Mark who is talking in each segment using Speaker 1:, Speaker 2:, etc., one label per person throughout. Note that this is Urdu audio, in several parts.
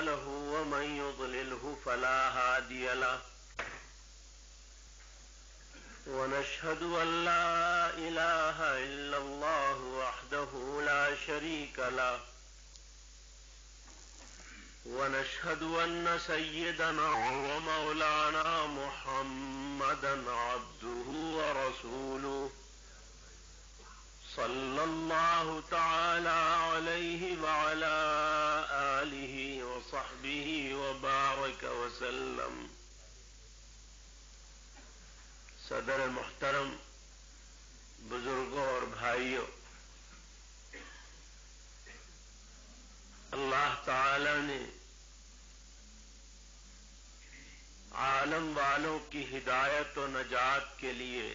Speaker 1: له ومن يضلله فلا هادي له ونشهد أن لا إله إلا الله وحده لا شريك له ونشهد أن سيدنا ومولانا محمدا عبده ورسوله صلى الله تعالى عليه وعلى آله وصحبه وبارك وسلم. صدر محترم، بزرگوں اور بھائیوں، اللہ تعالی نے عالم والوں کی ہدایت و نجات کے لیے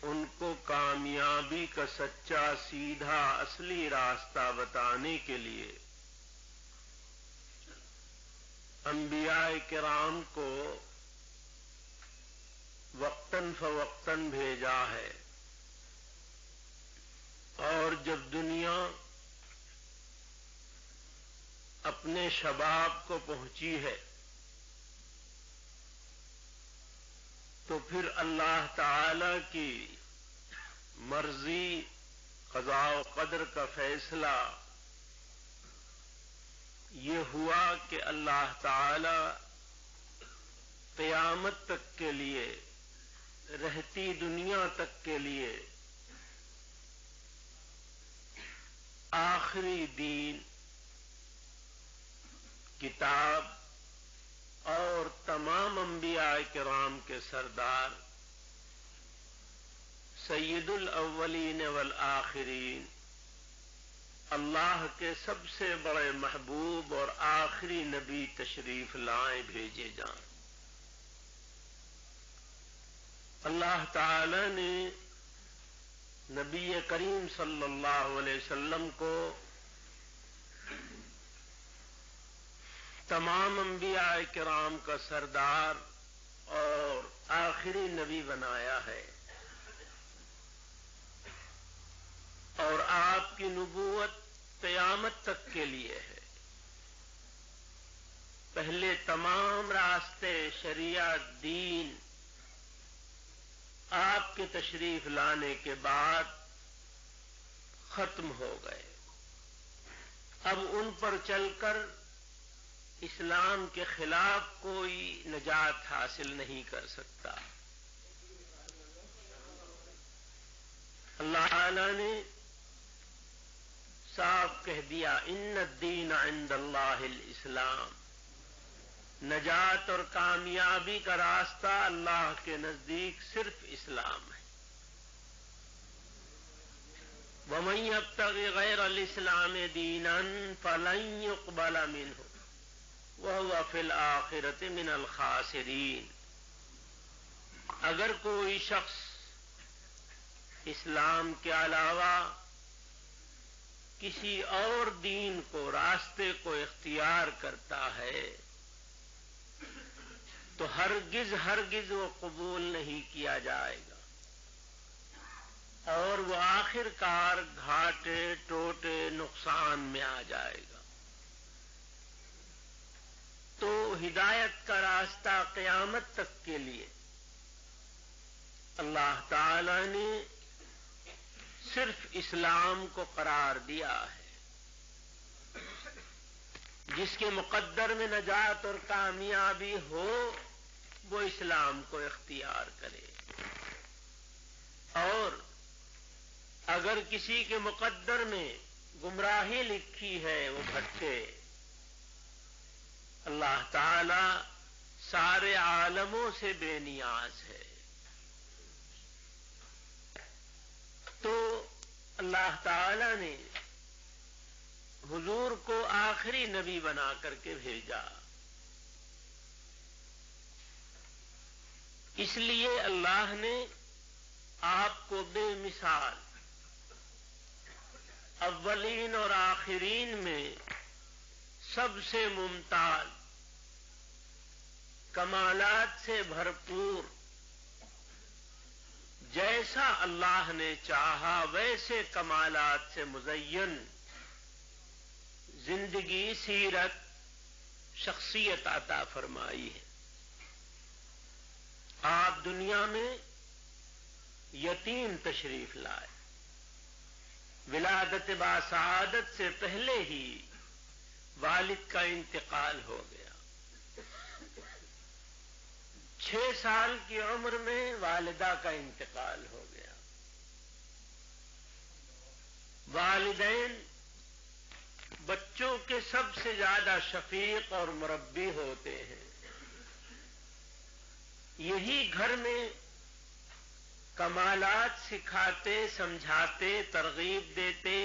Speaker 1: ان کو کامیابی کا سچا سیدھا اصلی راستہ بتانے کے لیے انبیاء کرام کو وقتاً فوقتاً بھیجا ہے، اور جب دنیا اپنے شباب کو پہنچی ہے تو پھر اللہ تعالی کی مرضی، قضاء و قدر کا فیصلہ یہ ہوا کہ اللہ تعالی قیامت تک کے لیے، رہتی دنیا تک کے لیے آخری دین، کتاب اور تمام انبیاء کرام کے سردار سید الاولین والآخرین، اللہ کے سب سے بڑے محبوب اور آخری نبی تشریف لائیں، بھیجے جائیں۔ اللہ تعالی نے نبی کریم صلی اللہ علیہ وسلم کو تمام انبیاء کرام کا سردار اور آخری نبی بنایا ہے، اور آپ کی نبوت قیامت تک کے لیے ہے۔ پہلے تمام راستے، شریعت، دین آپ کے تشریف لانے کے بعد ختم ہو گئے، اب ان پر چل کر اسلام کے خلاف کوئی نجات حاصل نہیں کر سکتا۔ اللہ تعالی نے صاف کہہ دیا، ان الدین عند اللہ الاسلام، نجات اور کامیابی کا راستہ اللہ کے نزدیک صرف اسلام ہے۔ ومن یبتغ غیر الاسلام دینا فلن يقبل منه وهو فی الآخرۃ من الخاسرین۔ اگر کوئی شخص اسلام کے علاوہ کسی اور دین کو، راستے کو اختیار کرتا ہے تو ہرگز وہ قبول نہیں کیا جائے گا، اور وہ آخر کار گھاٹے ٹوٹے نقصان میں آ جائے گا۔ تو ہدایت کا راستہ قیامت تک کے لیے اللہ تعالی نے صرف اسلام کو قرار دیا ہے۔ جس کے مقدر میں نجات اور کامیابی ہو وہ اسلام کو اختیار کرے، اور اگر کسی کے مقدر میں گمراہی لکھی ہے وہ بھٹکے۔ اللہ تعالی سارے عالموں سے بے نیاز ہے، تو اللہ تعالی نے حضور کو آخری نبی بنا کر کے بھیجا۔ اس لیے اللہ نے آپ کو بے مثال اولین اور آخرین میں سب سے ممتاز، کمالات سے بھرپور، جیسا اللہ نے چاہا ویسے کمالات سے مزین زندگی، سیرت، شخصیت عطا فرمائی ہے۔ آپ دنیا میں یتیم تشریف لائے، ولادت باسعادت سے پہلے ہی والد کا انتقال ہو گیا۔ 6 سال کی عمر میں والدہ کا انتقال ہو گیا۔ والدین بچوں کے سب سے زیادہ شفیق اور مربی ہوتے ہیں۔ یہی گھر میں کمالات سکھاتے، سمجھاتے، ترغیب دیتے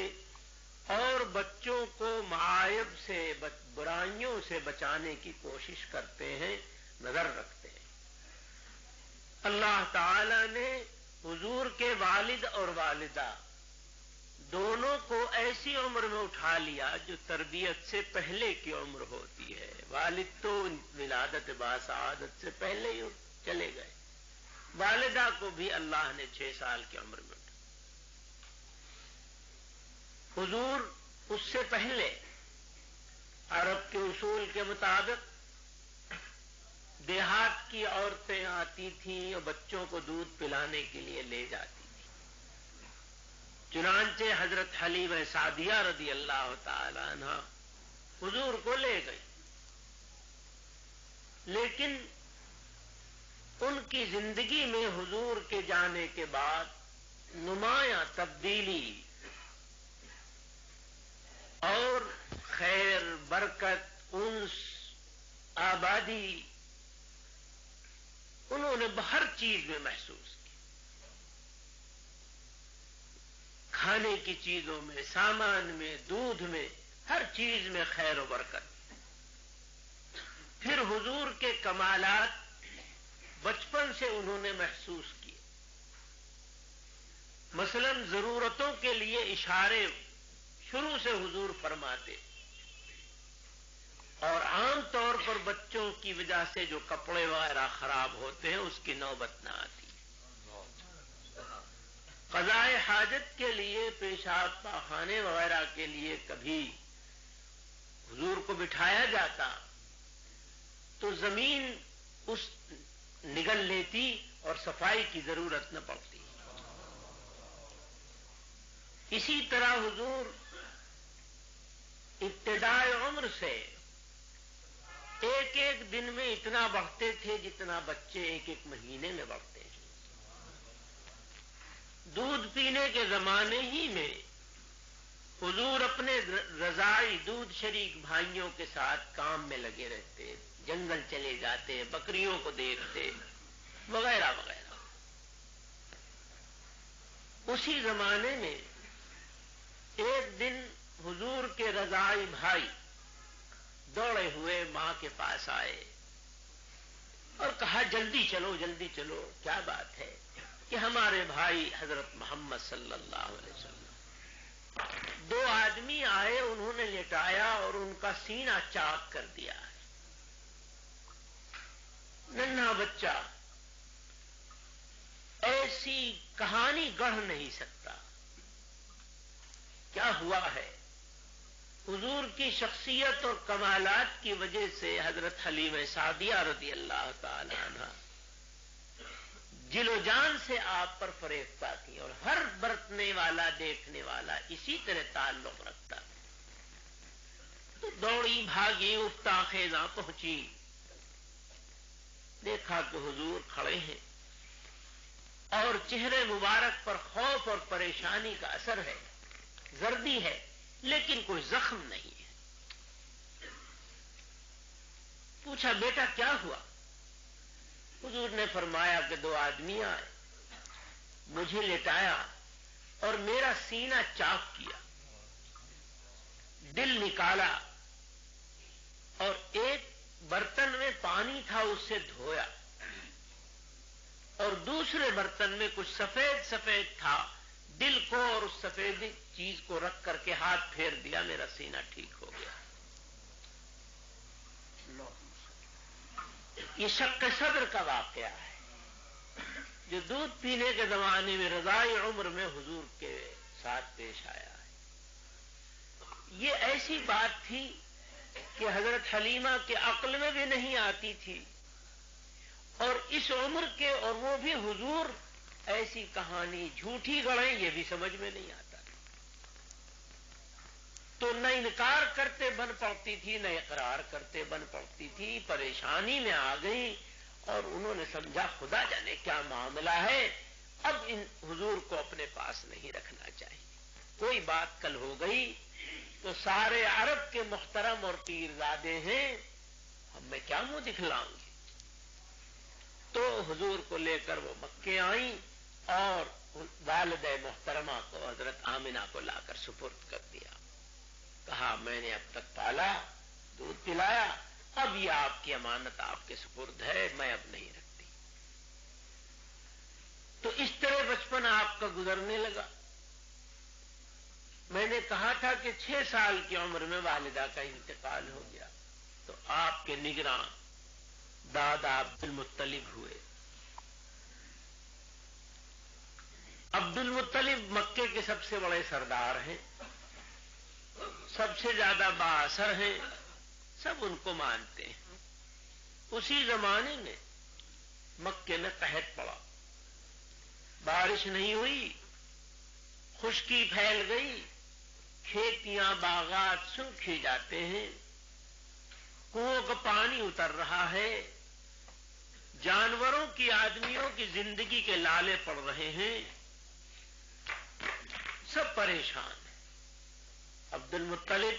Speaker 1: اور بچوں کو معائب سے، برائیوں سے بچانے کی کوشش کرتے ہیں، نظر رکھتے ہیں۔ اللہ تعالی نے حضور کے والد اور والدہ دونوں کو ایسی عمر میں اٹھا لیا جو تربیت سے پہلے کی عمر ہوتی ہے۔ والد تو ولادت باسعادت سے پہلے ہی چلے گئے، والدہ کو بھی اللہ نے 6 سال کی عمر میں اٹھا۔ حضور اس سے پہلے عرب کے اصول کے مطابق دیہات کی عورتیں آتی تھیں اور بچوں کو دودھ پلانے کے لیے لے جاتی تھیں۔ چنانچہ حضرت حلیمہ سعدیہ رضی اللہ تعالی عنہ حضور کو لے گئی، لیکن ان کی زندگی میں حضور کے جانے کے بعد نمایاں تبدیلی اور خیر، برکت، انس، آبادی انہوں نے ہر چیز میں محسوس کی۔ کھانے کی چیزوں میں، سامان میں، دودھ میں، ہر چیز میں خیر و برکت۔ پھر حضور کے کمالات بچپن سے انہوں نے محسوس کیے۔ مثلا ضرورتوں کے لیے اشارے شروع سے حضور فرماتے، اور عام طور پر بچوں کی وجہ سے جو کپڑے وغیرہ خراب ہوتے ہیں اس کی نوبت نہ آتی۔ قضائے حاجت کے لیے، پیشاب پاخانے وغیرہ کے لیے کبھی حضور کو بٹھایا جاتا تو زمین اس نگل لیتی اور صفائی کی ضرورت نہ پڑتی۔ اسی طرح حضور ابتدائے عمر سے ایک ایک دن میں اتنا بڑھتے تھے جتنا بچے ایک ایک مہینے میں بڑھتے ہیں۔ دودھ پینے کے زمانے ہی میں حضور اپنے رضاعی دودھ شریک بھائیوں کے ساتھ کام میں لگے رہتے، جنگل چلے جاتے، بکریوں کو دیکھتے وغیرہ وغیرہ۔ اسی زمانے میں ایک دن حضور کے رضاعی بھائی دوڑے ہوئے ماں کے پاس آئے اور کہا جلدی چلو جلدی چلو، کیا بات ہے؟ کہ ہمارے بھائی حضرت محمد صلی اللہ علیہ وسلم 2 آدمی آئے، انہوں نے لٹایا اور ان کا سینہ چاک کر دیا ہے۔ ننھا بچہ ایسی کہانی گڑھ نہیں سکتا، کیا ہوا ہے؟ حضور کی شخصیت اور کمالات کی وجہ سے حضرت حلیمہ سعدیہ رضی اللہ تعالی عنہ دل و جان سے آپ پر فریفتہ تھی، اور ہر برتنے والا، دیکھنے والا اسی طرح تعلق رکھتا تھا۔ تو دوڑی بھاگی، افتاء خیزاں پہنچی، دیکھا کہ حضور کھڑے ہیں اور چہرے مبارک پر خوف اور پریشانی کا اثر ہے، زردی ہے لیکن کوئی زخم نہیں ہے۔ پوچھا بیٹا کیا ہوا؟ حضور نے فرمایا کہ 2 آدمی آئے، مجھے لٹایا اور میرا سینہ چاک کیا، دل نکالا اور ایک برتن میں پانی تھا اس سے دھویا، اور دوسرے برتن میں کچھ سفید سفید تھا، دل کو اور اس سفید چیز کو رکھ کر کے ہاتھ پھیر دیا، میرا سینہ ٹھیک ہو گیا۔ یہ شق صدر کا واقعہ ہے جو دودھ پینے کے زمانے میں رضاعی عمر میں حضور کے ساتھ پیش آیا ہے۔ یہ ایسی بات تھی کہ حضرت حلیمہ کے عقل میں بھی نہیں آتی تھی، اور اس عمر کے، اور وہ بھی حضور ایسی کہانی جھوٹی گڑھیں، یہ بھی سمجھ میں نہیں آتا تھا۔ تو نہ انکار کرتے بن پڑتی تھی، نہ اقرار کرتے بن پڑتی تھی، پریشانی میں آ گئی، اور انہوں نے سمجھا خدا جانے کیا معاملہ ہے، اب ان حضور کو اپنے پاس نہیں رکھنا چاہیے۔ کوئی بات کل ہو گئی تو سارے عرب کے محترم اور پیرزادے ہیں، ہم میں کیا منہ دکھلاؤں گی؟ تو حضور کو لے کر وہ مکے آئیں اور والدہ محترمہ کو، حضرت آمنہ کو لا کر سپرد کر دیا۔ کہا میں نے اب تک پالا، دودھ پلایا، اب یہ آپ کی امانت آپ کے سپرد ہے، میں اب نہیں رکھتی۔ تو اس طرح بچپن آپ کا گزرنے لگا۔ میں نے کہا تھا کہ 6 سال کی عمر میں والدہ کا انتقال ہو گیا، تو آپ کے نگراں دادا عبد المطلب ہوئے۔ عبد المطلب مکے کے سب سے بڑے سردار ہیں، سب سے زیادہ بااثر ہیں، سب ان کو مانتے ہیں۔ اسی زمانے میں مکے میں قحط پڑا، بارش نہیں ہوئی، خشکی پھیل گئی، کھیتیاں باغات سوکھے جاتے ہیں، کنووں کا پانی اتر رہا ہے، جانوروں کی، آدمیوں کی زندگی کے لالے پڑ رہے ہیں، سب پریشان ہیں۔ عبد المطلب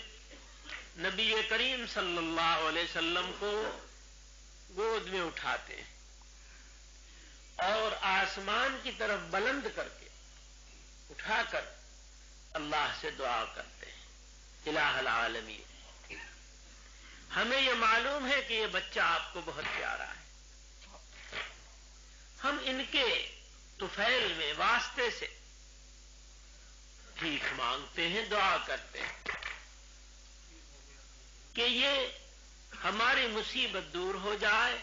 Speaker 1: نبی کریم صلی اللہ علیہ وسلم کو گود میں اٹھاتے ہیں اور آسمان کی طرف بلند کر کے اٹھا کر اللہ سے دعا کرتے ہیں، الہ العالمین، ہمیں یہ معلوم ہے کہ یہ بچہ آپ کو بہت پیارا ہے، ہم ان کے طفیل میں واسطے سے بھیک مانگتے ہیں، دعا کرتے ہیں کہ یہ ہماری مصیبت دور ہو جائے،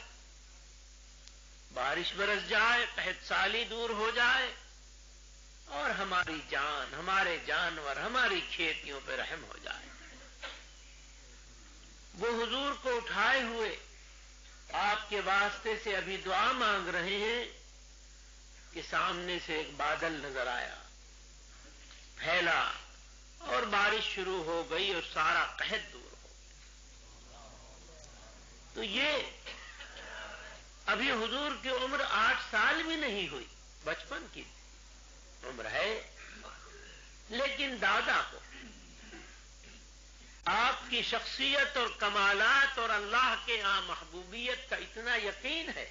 Speaker 1: بارش برس جائے، قحط سالی دور ہو جائے، اور ہماری جان، ہمارے جانور، ہماری کھیتیوں پہ رحم ہو جائے۔ وہ حضور کو اٹھائے ہوئے آپ کے واسطے سے ابھی دعا مانگ رہے ہیں کہ سامنے سے ایک بادل نظر آیا، پھیلا، اور بارش شروع ہو گئی اور سارا قحط دور ہو گیا۔ تو یہ ابھی حضور کی عمر 8 سال بھی نہیں ہوئی، بچپن کی عمر ہے، لیکن دادا کو آپ کی شخصیت اور کمالات اور اللہ کے ہاں محبوبیت کا اتنا یقین ہے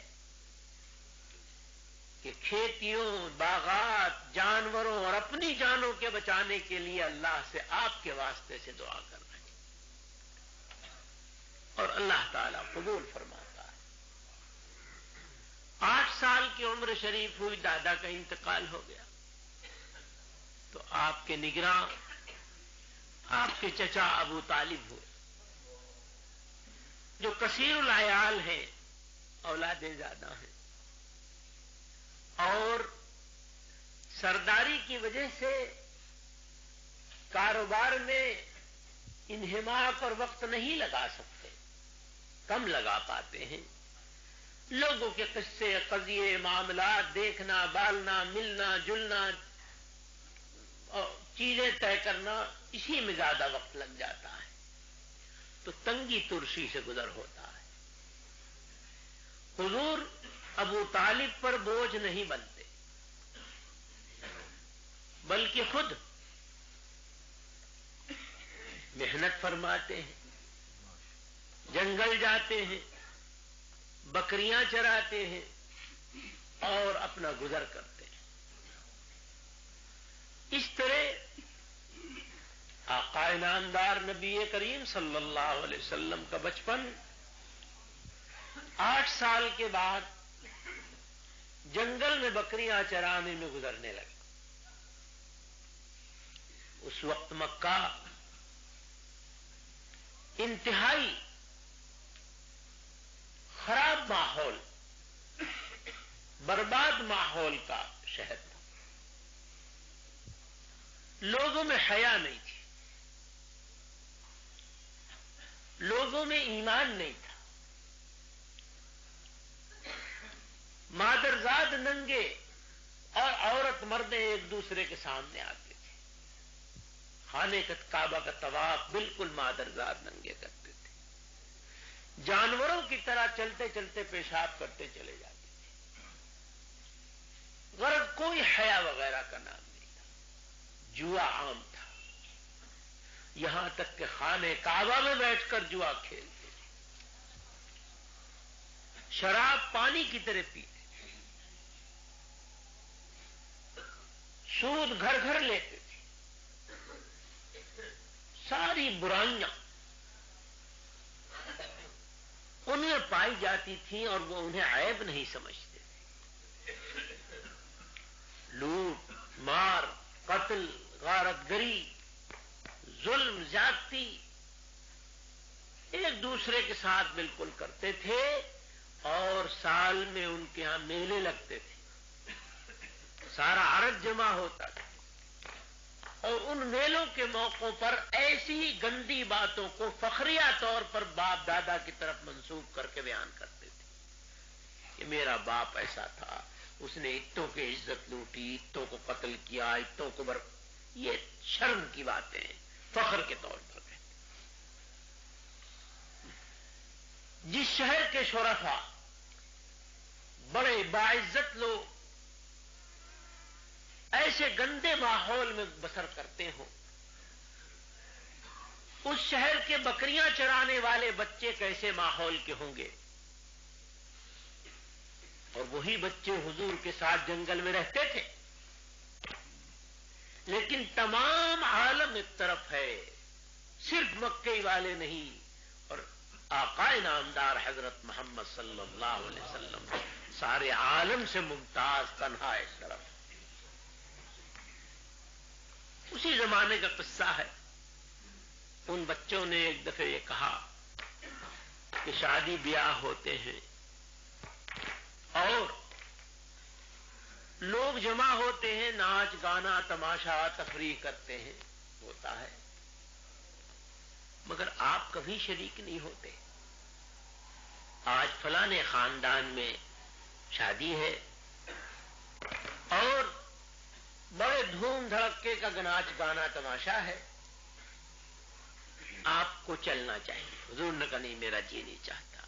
Speaker 1: کہ کھیتیوں، باغات، جانوروں اور اپنی جانوں کے بچانے کے لیے اللہ سے آپ کے واسطے سے دعا کر رہے ہیں، اور اللہ تعالیٰ قبول فرماتا ہے۔ 8 سال کی عمر شریف ہوئی، دادا کا انتقال ہو گیا، تو آپ کے نگراں آپ کے چچا ابو طالب ہوئے، جو کثیر العیال ہیں، اولادیں زیادہ ہیں، اور سرداری کی وجہ سے کاروبار میں انہماک اور وقت نہیں لگا سکتے، کم لگا پاتے ہیں۔ لوگوں کے قصے، قضیے، معاملات دیکھنا، بالنا، ملنا جلنا، چیزیں طے کرنا، اسی میں زیادہ وقت لگ جاتا ہے، تو تنگی ترشی سے گزر ہوتا ہے۔ حضور ابو طالب پر بوجھ نہیں بنتے، بلکہ خود محنت فرماتے ہیں، جنگل جاتے ہیں، بکریاں چراتے ہیں اور اپنا گزر کرتے ہیں۔ اس طرح آقا نامدار نبی کریم صلی اللہ علیہ وسلم کا بچپن 8 سال کے بعد جنگل میں بکریاں چرانے میں گزرنے لگے۔ اس وقت مکہ انتہائی خراب ماحول، برباد ماحول کا شہر تھا، لوگوں میں حیا نہیں تھی، لوگوں میں ایمان نہیں تھا، مادرزاد ننگے اور عورت مرد ایک دوسرے کے سامنے آتے تھے، خانے کا کعبہ کا طواف بالکل مادرزاد ننگے کرتے تھے، جانوروں کی طرح چلتے چلتے پیشاب کرتے چلے جاتے تھے، غرض کوئی حیا وغیرہ کا نام نہیں تھا، جوا عام تھا، یہاں تک کہ خانے کعبہ میں بیٹھ کر جوا کھیلتے تھے، شراب پانی کی طرح پیتے، سود گھر گھر لیتے تھے، ساری برائیاں ان میں پائی جاتی تھیں اور وہ انہیں عیب نہیں سمجھتے تھے۔ لوٹ مار قتل غارت گری ظلم زیادتی ایک دوسرے کے ساتھ بالکل کرتے تھے، اور سال میں ان کے ہاں میلے لگتے تھے، سارا عرب جمع ہوتا تھا، اور ان میلوں کے موقعوں پر ایسی گندی باتوں کو فخریہ طور پر باپ دادا کی طرف منسوب کر کے بیان کرتے تھے کہ میرا باپ ایسا تھا، اس نے اتوں کی عزت لوٹی، اتوں کو قتل کیا، اتوں کو یہ شرم کی باتیں فخر کے طور پر کہتے۔ جس شہر کے شرفاء بڑے باعزت لوگ ایسے گندے ماحول میں بسر کرتے ہوں، اس شہر کے بکریاں چرانے والے بچے کیسے ماحول کے ہوں گے، اور وہی بچے حضور کے ساتھ جنگل میں رہتے تھے، لیکن تمام عالم ایک طرف ہے، صرف مکے والے نہیں، اور آقا نامدار حضرت محمد صلی اللہ علیہ وسلم سارے عالم سے ممتاز تنہا ایک طرف۔ اسی زمانے کا قصہ ہے، ان بچوں نے ایک دفعہ یہ کہا کہ شادی بیاہ ہوتے ہیں اور لوگ جمع ہوتے ہیں، ناچ گانا تماشا تفریح کرتے ہیں، ہوتا ہے، مگر آپ کبھی شریک نہیں ہوتے۔ آج فلانے خاندان میں شادی ہے اور بڑے دھوم دھڑکے کا ناچ گانا تماشا ہے، آپ کو چلنا چاہیے۔ حضور نے کہا نہیں، میرا جی نہیں چاہتا۔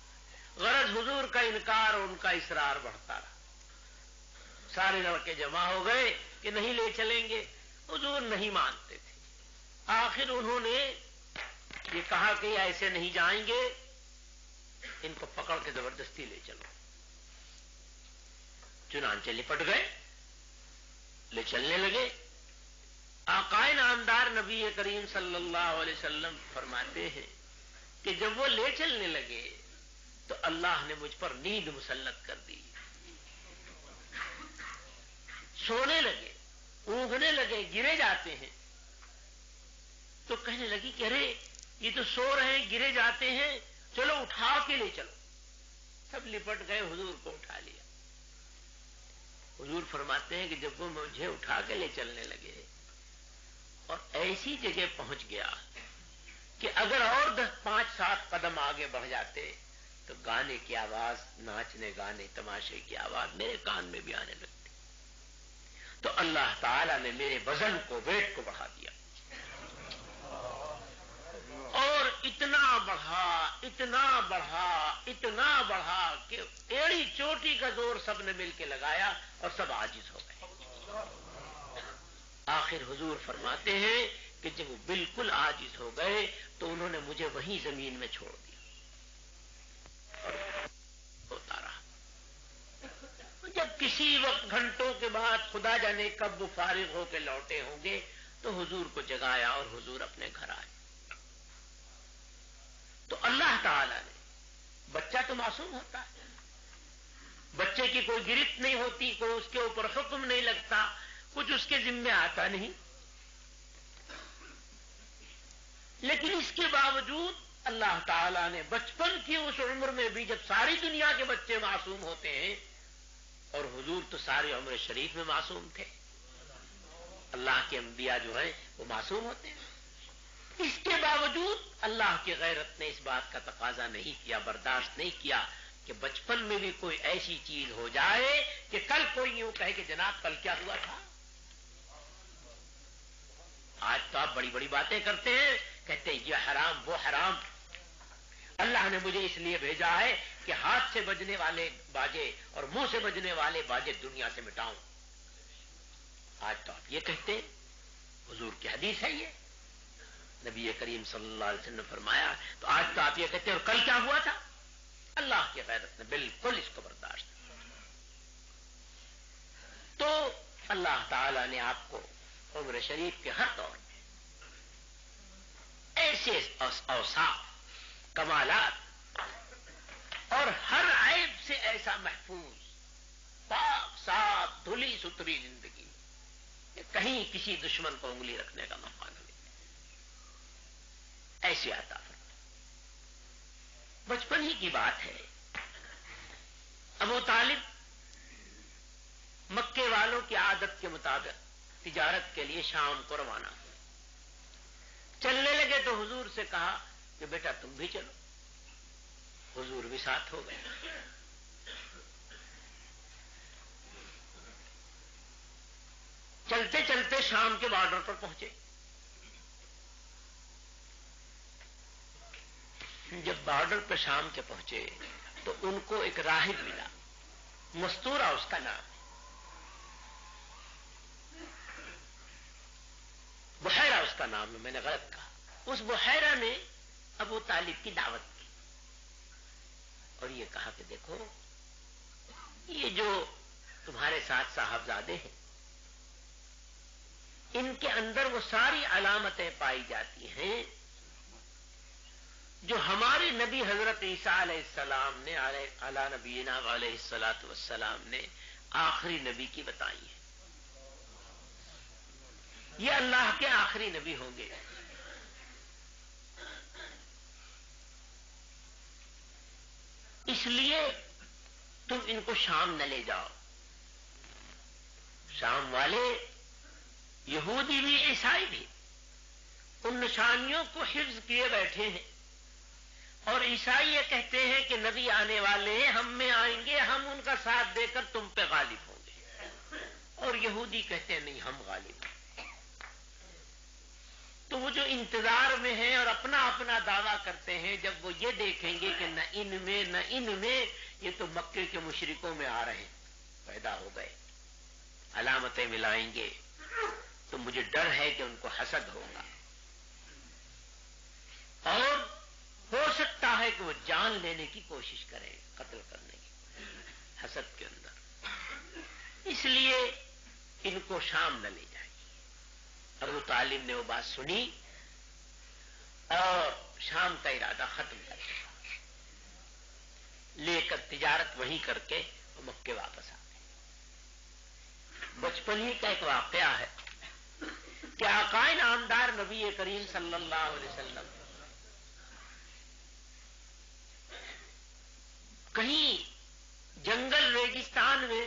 Speaker 1: غرض حضور کا انکار اور ان کا اصرار بڑھتا رہا، سارے لڑکے جمع ہو گئے کہ نہیں لے چلیں گے، حضور نہیں مانتے تھے۔ آخر انہوں نے یہ کہا کہ ایسے نہیں جائیں گے، ان کو پکڑ کے زبردستی لے چلو۔ چنانچہ لپٹ گئے، لے چلنے لگے۔ آقا نامدار نبی کریم صلی اللہ علیہ وسلم فرماتے ہیں کہ جب وہ لے چلنے لگے تو اللہ نے مجھ پر نیند مسلط کر دی، سونے لگے، اونگنے لگے، گرے جاتے ہیں، تو کہنے لگی کہ ارے یہ تو سو رہے ہیں، گرے جاتے ہیں، چلو اٹھا کے لے چلو۔ سب لپٹ گئے، حضور کو اٹھا لیا۔ حضور فرماتے ہیں کہ جب وہ مجھے اٹھا کے لے چلنے لگے اور ایسی جگہ پہنچ گیا کہ اگر اور 5-7 قدم آگے بڑھ جاتے تو گانے کی آواز، ناچنے گانے تماشے کی آواز میرے کان میں بھی آنے لگتی، تو اللہ تعالی نے میرے وزن کو، ویٹ کو بڑھا دیا، اور اتنا بڑھا اتنا بڑھا اتنا بڑھا کہ ایڑی چوٹی کا زور سب نے مل کے لگایا اور سب عاجز ہو گئے۔ آخر حضور فرماتے ہیں کہ جب وہ بالکل عاجز ہو گئے تو انہوں نے مجھے وہیں زمین میں چھوڑ دیا اور ہوتا رہا۔ جب کسی وقت گھنٹوں کے بعد خدا جانے کب وہ فارغ ہو کے لوٹے ہوں گے تو حضور کو جگایا اور حضور اپنے گھر آئے۔ تو اللہ تعالی نے، بچہ تو معصوم ہوتا ہے، بچے کی کوئی گرفت نہیں ہوتی، کوئی اس کے اوپر حکم نہیں لگتا، کچھ اس کے ذمہ آتا نہیں، لیکن اس کے باوجود اللہ تعالیٰ نے بچپن کی اس عمر میں بھی، جب ساری دنیا کے بچے معصوم ہوتے ہیں، اور حضور تو ساری عمر شریف میں معصوم تھے، اللہ کے انبیاء جو ہیں وہ معصوم ہوتے ہیں، اس کے باوجود اللہ کی غیرت نے اس بات کا تقاضا نہیں کیا، برداشت نہیں کیا کہ بچپن میں بھی کوئی ایسی چیز ہو جائے کہ کل کوئی یوں کہے کہ جناب کل کیا ہوا تھا۔ آج تو آپ بڑی بڑی باتیں کرتے ہیں، کہتے ہیں یہ حرام وہ حرام۔ اللہ نے مجھے اس لیے بھیجا ہے کہ ہاتھ سے بجنے والے باجے اور منہ سے بجنے والے باجے دنیا سے مٹاؤں۔ آج تو آپ یہ کہتے ہیں، حضور کی حدیث ہے، یہ نبی کریم صلی اللہ علیہ وسلم نے فرمایا، تو آج تو آپ یہ کہتے ہیں اور کل کیا ہوا تھا؟ اللہ کی غیرت نے بالکل اس کو برداشت کیا۔ تو اللہ تعالی نے آپ کو عمر شریف کے ہر دور میں ایسے اوصاف، کمالات اور ہر عیب سے ایسا محفوظ، پاک صاف دھلی ستھری زندگی کہ کہیں کسی دشمن کو انگلی رکھنے کا موقع نہ ملے، ایسی عطا فرمائے۔ بچپن ہی کی بات ہے، ابو طالب مکے والوں کی عادت کے مطابق تجارت کے لیے شام کو روانہ ہوئے۔ چلنے لگے تو حضور سے کہا کہ بیٹا تم بھی چلو، حضور بھی ساتھ ہو گئے۔ چلتے چلتے شام کے بارڈر پر پہنچے۔ جب بارڈر پہ شام کے پہنچے تو ان کو ایک راہب ملا، مستورہ اس کا نام، بحیرہ اس کا نام ہے، میں نے غلط کہا۔ اس بحیرہ نے ابو طالب کی دعوت کی اور یہ کہا کہ دیکھو یہ جو تمہارے ساتھ صاحبزادے ہیں، ان کے اندر وہ ساری علامتیں پائی جاتی ہیں جو ہمارے نبی حضرت عیسیٰ علیہ السلام نے علی نبینا علیہ الصلوۃ والسلام نے آخری نبی کی بتائی ہیں۔ یہ اللہ کے آخری نبی ہوں گے۔ اس لیے تم ان کو شام نہ لے جاؤ۔ شام والے یہودی بھی عیسائی بھی ان نشانیوں کو حفظ کیے بیٹھے ہیں، اور عیسائی یہ کہتے ہیں کہ نبی آنے والے ہیں، ہم میں آئیں گے، ہم ان کا ساتھ دے کر تم پہ غالب ہوں گے، اور یہودی کہتے ہیں نہیں ہم غالب ہیں۔ تو وہ جو انتظار میں ہیں اور اپنا اپنا دعویٰ کرتے ہیں، جب وہ یہ دیکھیں گے کہ نہ ان میں یہ تو مکے کے مشرکوں میں آ رہے ہیں، پیدا ہو گئے، علامتیں ملائیں گے، تو مجھے ڈر ہے کہ ان کو حسد ہوگا، اور ہو سکتا ہے کہ وہ جان لینے کی کوشش کریں، قتل کرنے کی، حسد کے اندر۔ اس لیے ان کو شام نہ لے جائیں۔ ابو طالب نے وہ بات سنی اور شام کا ارادہ ختم کر دیا، لے کر تجارت وہیں کر کے وہ مکے واپس آ گئے۔ بچپن ہی کا ایک واقعہ ہے کہ آقا نامدار نبی کریم صلی اللہ علیہ وسلم کہیں جنگل ریگستان میں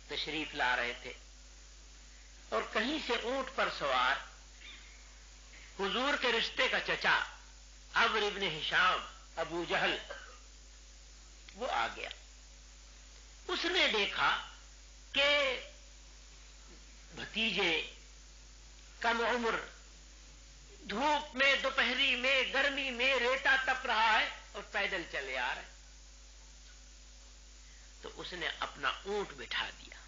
Speaker 1: تشریف لا رہے تھے، اور کہیں سے اونٹ پر سوار حضور کے رشتے کا چچا عمرو ابن ہشام ابو جہل وہ آ گیا۔ اس نے دیکھا کہ بھتیجے کم عمر دھوپ میں، دوپہری میں، گرمی میں ریتا تپ رہا ہے اور پیدل چلے آ رہے، تو اس نے اپنا اونٹ بٹھا دیا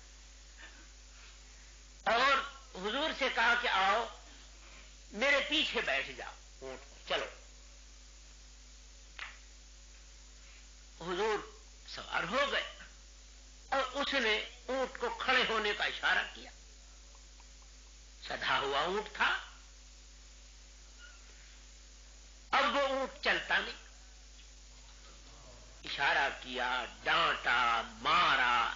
Speaker 1: اور حضور سے کہا کہ آؤ میرے پیچھے بیٹھ جاؤ، اونٹ چلو۔ حضور سوار ہو گئے اور اس نے اونٹ کو کھڑے ہونے کا اشارہ کیا۔ سدھا ہوا اونٹ تھا، اب وہ اونٹ چلتا نہیں، اشارہ کیا، ڈانٹا، مارا،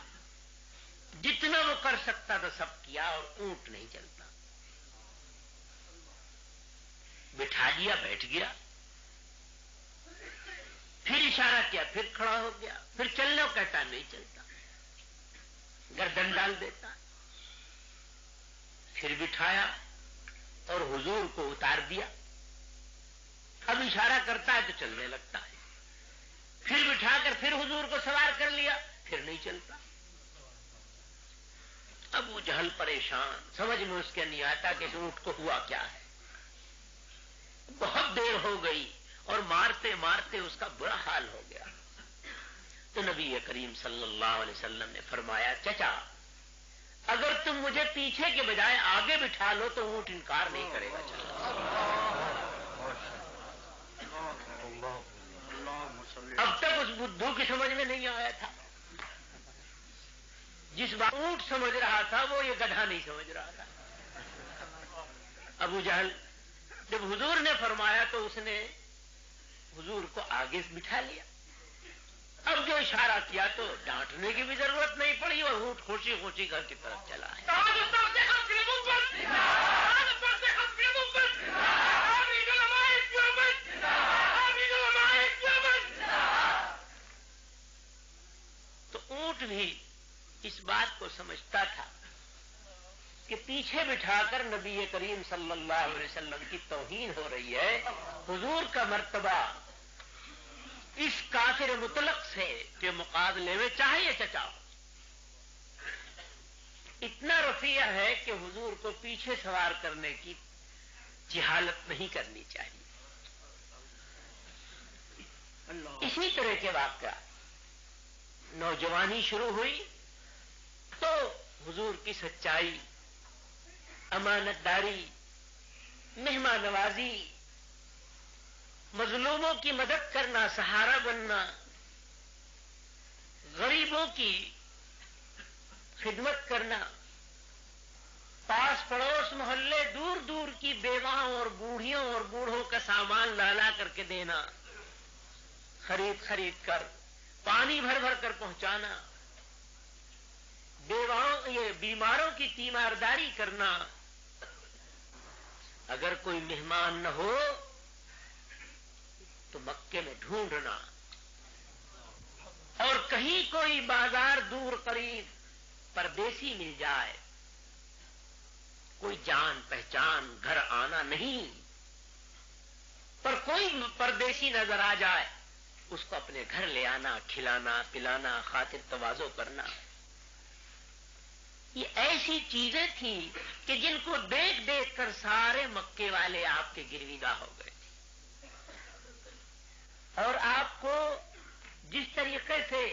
Speaker 1: جتنا وہ کر سکتا تھا سب کیا، اور اونٹ نہیں چلتا۔ بٹھا دیا، بیٹھ گیا، پھر اشارہ کیا، پھر کھڑا ہو گیا، پھر چلنے کو کہتا نہیں چلتا، گردن ڈال دیتا، پھر بٹھایا، اور حضور کو اتار دیا. اب اشارہ کرتا ہے تو چلنے لگتا ہے. پھر بٹھا کر پھر حضور کو سوار کر لیا, پھر نہیں چلتا. ابو جہل پریشان, سمجھ میں اس کے نہیں آتا کہ اونٹ کو ہوا کیا ہے. بہت دیر ہو گئی اور مارتے مارتے اس کا برا حال ہو گیا. تو نبی کریم صلی اللہ علیہ وسلم نے فرمایا, چچا اگر تم مجھے پیچھے کے بجائے آگے بٹھا لو تو اونٹ انکار نہیں کرے گا. اب تک اس بدھو کی سمجھ میں نہیں آیا تھا. جس بات اونٹ سمجھ رہا تھا وہ یہ گدھا نہیں سمجھ رہا تھا. ابو جہل جب حضور نے فرمایا تو اس نے حضور کو آگے بٹھا لیا. اب جو اشارہ کیا تو ڈانٹنے کی بھی ضرورت نہیں پڑی اور اونٹ خوشی خوشی گھر کی طرف چلا ہے. تو اونٹ بھی اس بات کو سمجھتا تھا کہ پیچھے بٹھا کر نبی کریم صلی اللہ علیہ وسلم کی توہین ہو رہی ہے. حضور کا مرتبہ اس کافر مطلق سے کے مقابلے میں چاہیے چچا اتنا رفیع ہے کہ حضور کو پیچھے سوار کرنے کی جہالت نہیں کرنی چاہیے. اسی طرح کے واقعہ نوجوانی شروع ہوئی تو حضور کی سچائی, امانت داری, مہمان نوازی, مظلوموں کی مدد کرنا, سہارا بننا, غریبوں کی خدمت کرنا, پاس پڑوس محلے دور دور کی بیواؤں اور بوڑھیوں اور بوڑھوں کا سامان لا لا کر کے دینا, خرید خرید کر پانی بھر بھر کر پہنچانا, یہ بیماروں کی تیمارداری کرنا. اگر کوئی مہمان نہ ہو تو مکے میں ڈھونڈنا, اور کہیں کوئی بازار دور قریب پردیسی مل جائے, کوئی جان پہچان گھر آنا نہیں, پر کوئی پردیسی نظر آ جائے اس کو اپنے گھر لے آنا, کھلانا پلانا, خاطر تواضع کرنا. یہ ایسی چیزیں تھیں کہ جن کو دیکھ دیکھ کر سارے مکے والے آپ کے گرویدہ ہو گئے تھے. اور آپ کو جس طریقے سے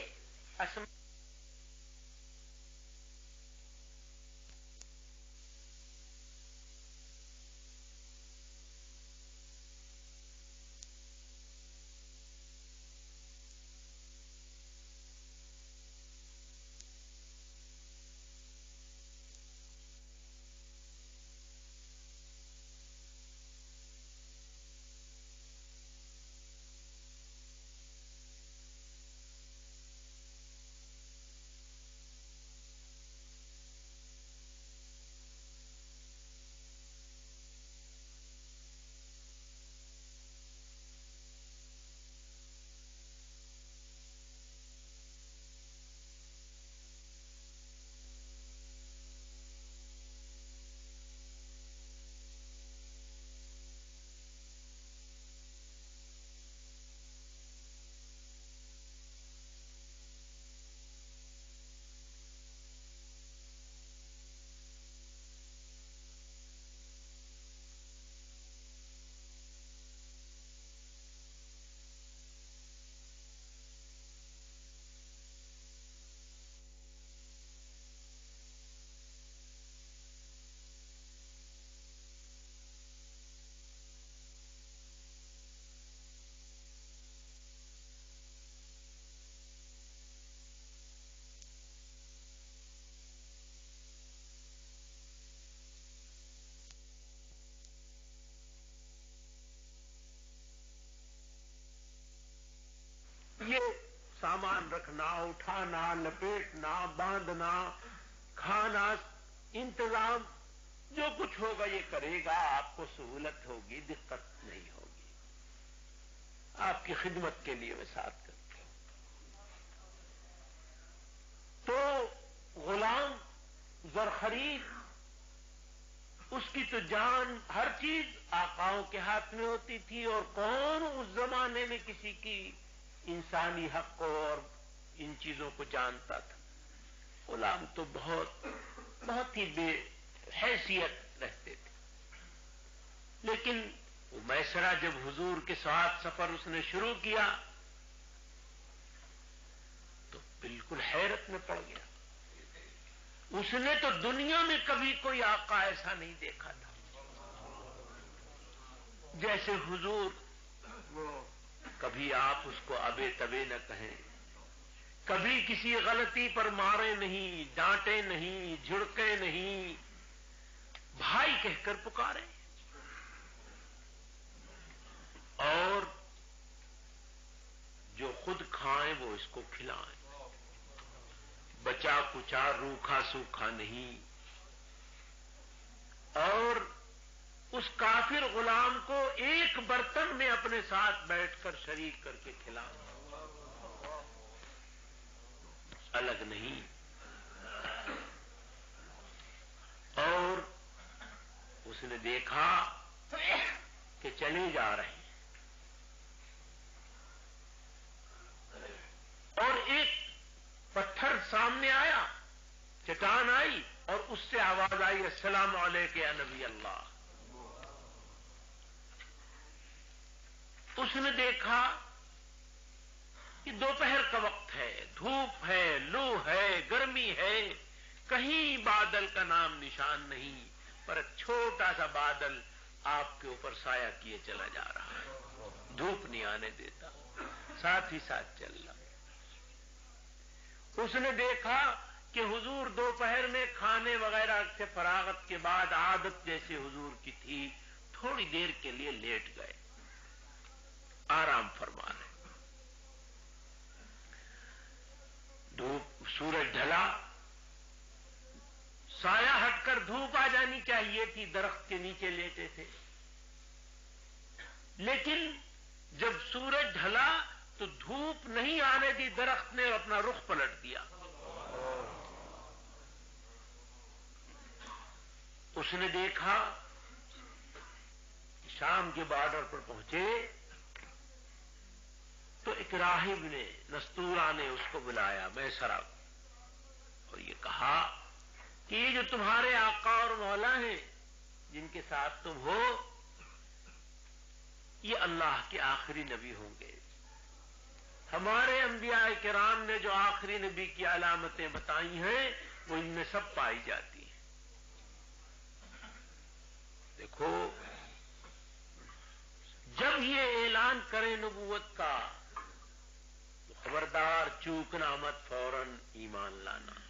Speaker 1: یہ سامان رکھنا, اٹھانا, لپیٹنا, باندھنا, کھانا, انتظام جو کچھ ہوگا یہ کرے گا. آپ کو سہولت ہوگی, دقت نہیں ہوگی. آپ کی خدمت کے لیے میں ساتھ کرتا ہوں. تو غلام زرخرید اس کی تو جان ہر چیز آقاؤں کے ہاتھ میں ہوتی تھی، اور کون اس زمانے میں کسی کی انسانی حق کو اور ان چیزوں کو جانتا تھا؟ غلام تو بہت بہت ہی بے حیثیت رہتے تھے. لیکن وہ میسرہ جب حضور کے ساتھ سفر اس نے شروع کیا تو بالکل حیرت میں پڑ گیا. اس نے تو دنیا میں کبھی کوئی آقا ایسا نہیں دیکھا تھا جیسے حضور. کبھی آپ اس کو ابے تبے نہ کہیں، کبھی کسی غلطی پر مارے نہیں، ڈانٹے نہیں، جھڑکے نہیں، بھائی کہہ کر پکارے. اور جو خود کھائیں وہ اس کو کھلائیں، بچا کچا روکھا سوکھا نہیں. اور اس کافر غلام کو ایک برتن میں اپنے ساتھ بیٹھ کر شریک کر کے کھلائیں، الگ نہیں. اور اس نے دیکھا کہ چلے جا رہے ہیں، اور ایک پتھر سامنے آیا، چٹان آئی، اور اس سے آواز آئی السلام علیکم یا نبی اللہ. اس نے دیکھا کہ دوپہر کا وقت ہے، دھوپ ہے، لو ہے، گرمی ہے، کہیں بادل کا نام نشان نہیں، پر چھوٹا سا بادل آپ کے اوپر سایہ کیے چلا جا رہا ہے، دھوپ نہیں آنے دیتا، ساتھ ہی ساتھ چل رہا. اس نے دیکھا کہ حضور دوپہر میں کھانے وغیرہ سے فراغت کے بعد عادت جیسے حضور کی تھی تھوڑی دیر کے لیے لیٹ گئے، آرام فرما رہے. دھوپ، سورج ڈھلا، سایہ ہٹ کر دھوپ آ جانی چاہیے تھی، درخت کے نیچے لیٹے تھے. لیکن جب سورج ڈھلا تو دھوپ نہیں آنے دی درخت نے، اپنا رخ پلٹ دیا. اس نے دیکھا شام کے بارڈر پر پہنچے تو ایک راہب نے، نستورا نے اس کو بلایا، میسرہ، اور یہ کہا کہ یہ جو تمہارے آقا اور مولا ہیں جن کے ساتھ تم ہو، یہ اللہ کے آخری نبی ہوں گے. ہمارے انبیاء کرام نے جو آخری نبی کی علامتیں بتائی ہیں وہ ان میں سب پائی جاتی ہیں. دیکھو، جب یہ اعلان کریں نبوت کا تو خبردار چوکنا مت، فوراً ایمان لانا،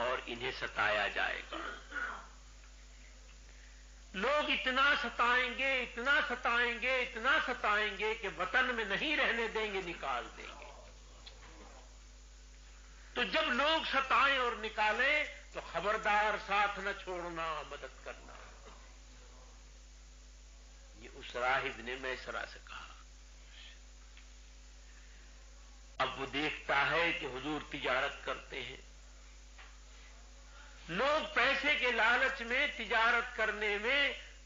Speaker 1: اور انہیں ستایا جائے گا. لوگ اتنا ستائیں گے، اتنا ستائیں گے، اتنا ستائیں گے کہ وطن میں نہیں رہنے دیں گے، نکال دیں گے. تو جب لوگ ستائیں اور نکالیں تو خبردار ساتھ نہ چھوڑنا، مدد کرنا. یہ اس راہب نے میسرہ سے کہا. اب وہ دیکھتا ہے کہ حضور تجارت کرتے ہیں، لوگ پیسے کے لالچ میں تجارت کرنے میں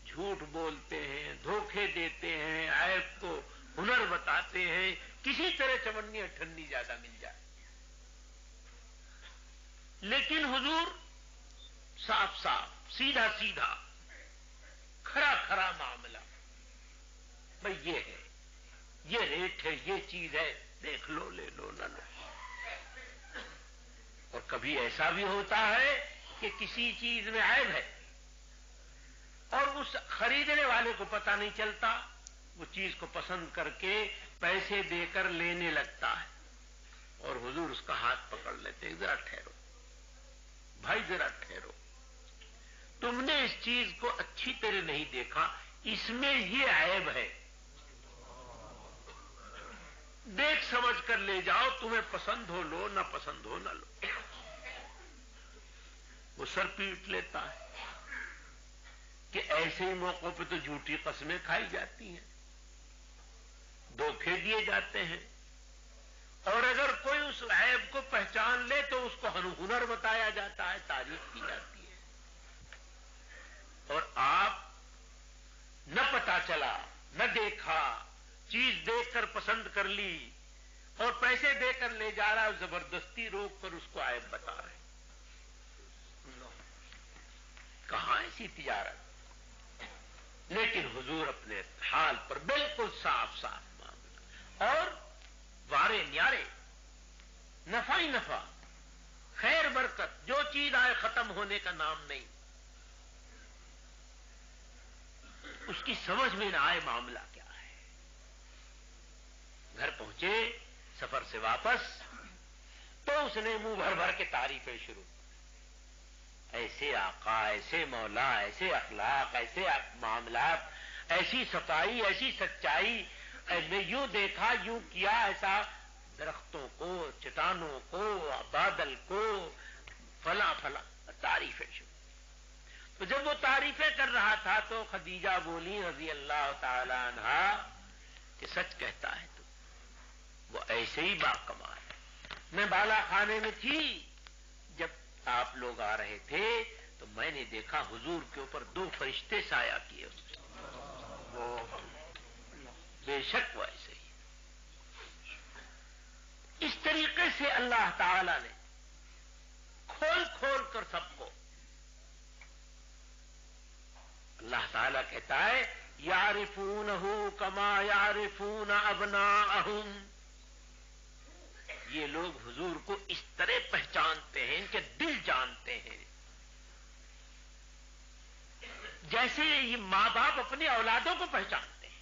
Speaker 1: جھوٹ بولتے ہیں، دھوکے دیتے ہیں، عیب کو ہنر بتاتے ہیں، کسی طرح چمنی ٹھنڈی زیادہ مل جائے. لیکن حضور صاف صاف، سیدھا سیدھا، کھرا کھرا معاملہ، بھئی یہ ہے، یہ ریٹ ہے، یہ چیز ہے، دیکھ لو، لے لو، نہ لو. اور کبھی ایسا بھی ہوتا ہے کہ کسی چیز میں عیب ہے اور اس خریدنے والے کو پتہ نہیں چلتا، وہ چیز کو پسند کر کے پیسے دے کر لینے لگتا ہے، اور حضور اس کا ہاتھ پکڑ لیتے ہیں. ذرا ٹھہرو بھائی، ذرا ٹھہرو، تم نے اس چیز کو اچھی طرح نہیں دیکھا، اس میں یہ عیب ہے، دیکھ سمجھ کر لے جاؤ، تمہیں پسند ہو لو، نہ پسند ہو نہ لو. وہ سر پیٹ لیتا ہے کہ ایسے ہی موقعوں پہ تو جھوٹی قسمیں کھائی جاتی ہیں، دھوکے دیے جاتے ہیں، اور اگر کوئی اس عیب کو پہچان لے تو اس کو ہنر بتایا جاتا ہے، تعریف کی جاتی ہے. اور آپ نہ پتا چلا، نہ دیکھا، چیز دیکھ کر پسند کر لی اور پیسے دے کر لے جا رہا ہے، زبردستی روک کر اس کو عیب بتا رہے. کہاں ایسی تجارت؟ لیکن حضور اپنے حال پر بالکل صاف صاف معاملہ، اور وارے نیارے، نفع ہی نفع، خیر برکت، جو چیز آئے ختم ہونے کا نام نہیں. اس کی سمجھ میں نہ آئے معاملہ کیا ہے. گھر پہنچے سفر سے واپس تو اس نے منہ بھر بھر کے تعریفیں شروع. ایسے آقا، ایسے مولا، ایسے اخلاق، ایسے معاملات، ایسی صفائی، ایسی سچائی، میں یوں دیکھا، یوں کیا، ایسا درختوں کو، چٹانوں کو، بادل کو، فلاں فلاں تعریفیں شروع. تو جب وہ تعریفیں کر رہا تھا تو خدیجہ بولی رضی اللہ تعالی عنہا کہ سچ کہتا ہے تو وہ ایسے ہی باکمال ہے. میں بالا خانے میں تھی، جب آپ لوگ آ رہے تھے تو میں نے دیکھا حضور کے اوپر 2 فرشتے سایہ کیے. وہ بے شک وہ ایسے ہی. اس طریقے سے اللہ تعالی نے کھول کھول کر سب کو، اللہ تعالیٰ کہتا ہے یعرفونہ کما یعرفون ابناءہم. یہ لوگ حضور کو اس طرح پہچانتے ہیں کہ دل جانتے ہیں، جیسے یہ ماں باپ اپنے اولادوں کو پہچانتے ہیں.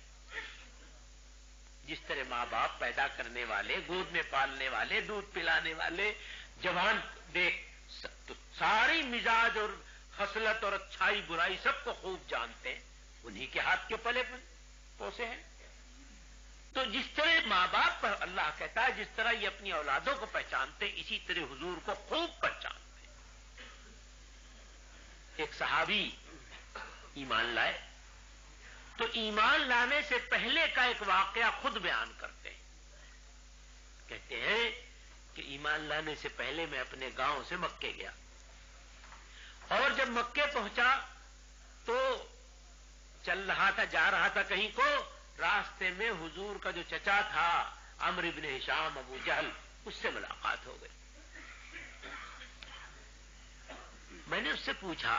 Speaker 1: جس طرح ماں باپ پیدا کرنے والے، گود میں پالنے والے، دودھ پلانے والے جوان دیکھ تو ساری مزاج اور خصلت اور اچھائی برائی سب کو خوب جانتے ہیں، انہی کے ہاتھ کے پلے پوسے ہیں. تو جس طرح ماں باپ پر اللہ کہتا ہے جس طرح یہ اپنی اولادوں کو پہچانتے ہیں، اسی طرح حضور کو خوب پہچانتے ہیں. ایک صحابی ایمان لائے تو ایمان لانے سے پہلے کا ایک واقعہ خود بیان کرتے ہیں. کہتے ہیں کہ ایمان لانے سے پہلے میں اپنے گاؤں سے مکے گیا، اور جب مکے پہنچا تو چل رہا تھا، جا رہا تھا کہیں کو، راستے میں حضور کا جو چچا تھا عمرو بن ہشام ابو جہل، اس سے ملاقات ہو گئی. میں نے اس سے پوچھا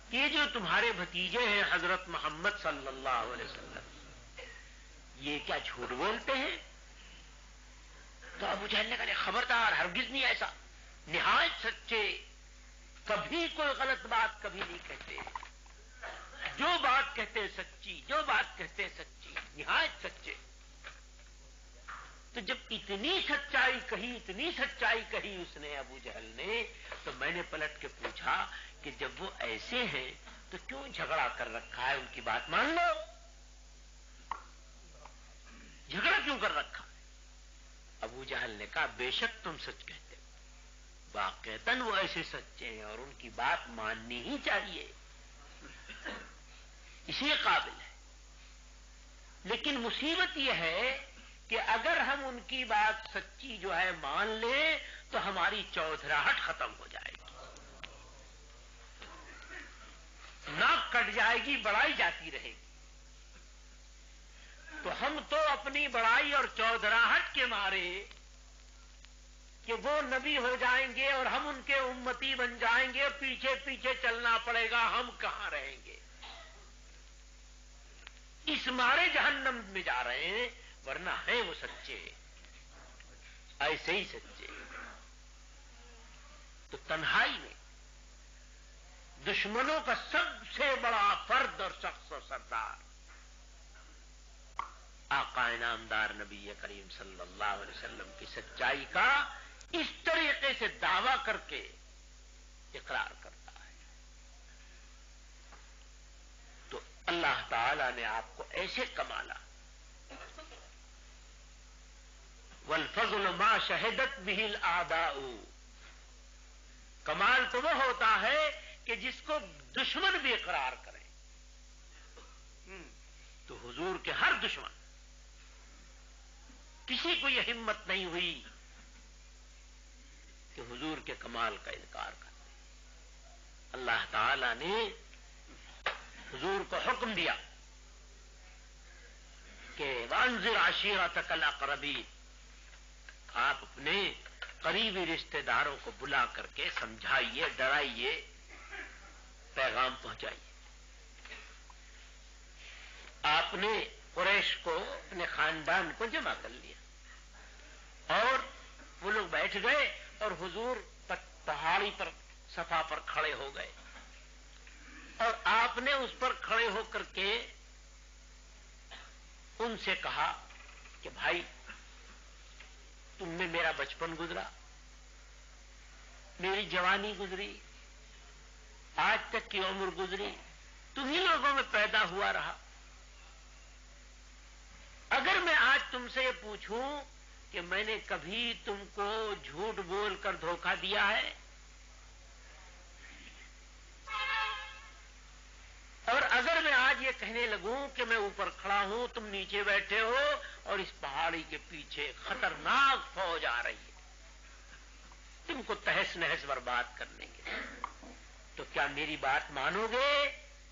Speaker 1: یہ جو تمہارے بھتیجے ہیں حضرت محمد صلی اللہ علیہ وسلم، یہ کیا جھوٹ بولتے ہیں؟ تو ابو جہل نے کہا خبردار، ہرگز نہیں ایسا، نہایت سچے، کبھی کوئی غلط بات کبھی نہیں کہتے، جو بات کہتے سچی، جو بات کہتے سچی، نہایت سچے. تو جب اتنی سچائی کہی اس نے، ابو جہل نے، تو میں نے پلٹ کے پوچھا کہ جب وہ ایسے ہیں تو کیوں جھگڑا کر رکھا ہے؟ ان کی بات مان لو، جھگڑا کیوں کر رکھا ہے؟ ابو جہل نے کہا بے شک تم سچ کہتے ہو، واقعتاً وہ ایسے سچے ہیں اور ان کی بات ماننی ہی چاہیے، اسی قابل ہے. لیکن مصیبت یہ ہے کہ اگر ہم ان کی بات سچی جو ہے مان لیں تو ہماری چودھراہٹ ختم ہو جائے گی، ناک کٹ جائے گی، بڑائی جاتی رہے گی. تو ہم تو اپنی بڑائی اور چودھراہٹ کے مارے کہ وہ نبی ہو جائیں گے اور ہم ان کے امتی بن جائیں گے، پیچھے پیچھے چلنا پڑے گا، ہم کہاں رہیں گے، اس مارے جہنم میں جا رہے ہیں. ورنہ ہیں وہ سچے، ایسے ہی سچے. تو تنہائی میں دشمنوں کا سب سے بڑا فرد اور شخص و سردار آقا انعامدار نبی کریم صلی اللہ علیہ وسلم کی سچائی کا اس طریقے سے دعویٰ کر کے اقرار کرتا ہے. تو اللہ تعالی نے آپ کو ایسے کمالا. والفضل ما شہدت به الاعداء، کمال تو وہ ہوتا ہے کہ جس کو دشمن بھی اقرار کریں. تو حضور کے ہر دشمن، کسی کو یہ ہمت نہیں ہوئی کہ حضور کے کمال کا انکار کرے. اللہ تعالی نے حضور کو حکم دیا کہ وانذر عشیرتک الاقربین، آپ اپنے قریبی رشتہ داروں کو بلا کر کے سمجھائیے، ڈرائیے، پیغام پہنچائیے۔ آپ نے قریش کو، اپنے خاندان کو جمع کر لیا اور وہ لوگ بیٹھ گئے اور حضور پہاڑی پر صفا پر کھڑے ہو گئے، اور آپ نے اس پر کھڑے ہو کر کے ان سے کہا کہ بھائی، تم نے میرا بچپن گزرا، میری جوانی گزری، آج تک کی عمر گزری، تمہیں لوگوں میں پیدا ہوا رہا۔ اگر میں آج تم سے یہ پوچھوں کہ میں نے کبھی تم کو جھوٹ بول کر دھوکہ دیا ہے، اور اگر میں آج یہ کہنے لگوں کہ میں اوپر کھڑا ہوں، تم نیچے بیٹھے ہو اور اس پہاڑی کے پیچھے خطرناک فوج آ رہی ہے تم کو تہس نہس برباد کرنے کے، تو کیا میری بات مانو گے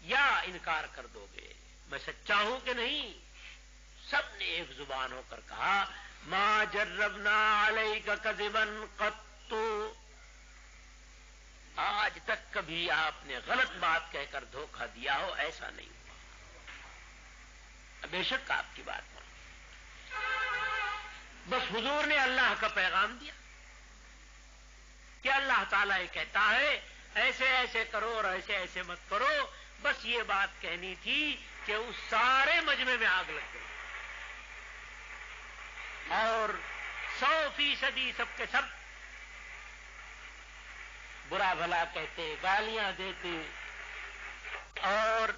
Speaker 1: یا انکار کر دو گے؟ میں سچا ہوں کہ نہیں؟ سب نے ایک زبان ہو کر کہا ما جربنا علیک کذبا قط، آج تک کبھی آپ نے غلط بات کہہ کر دھوکہ دیا ہو ایسا نہیں ہوا، بے شک آپ کی بات مانو۔ بس حضور نے اللہ کا پیغام دیا کہ اللہ تعالیٰ یہ کہتا ہے ایسے ایسے کرو اور ایسے ایسے مت کرو، بس یہ بات کہنی تھی کہ اس سارے مجمع میں آگ لگ گئی، اور 100% سب کے سب برا بھلا کہتے، گالیاں دیتے، اور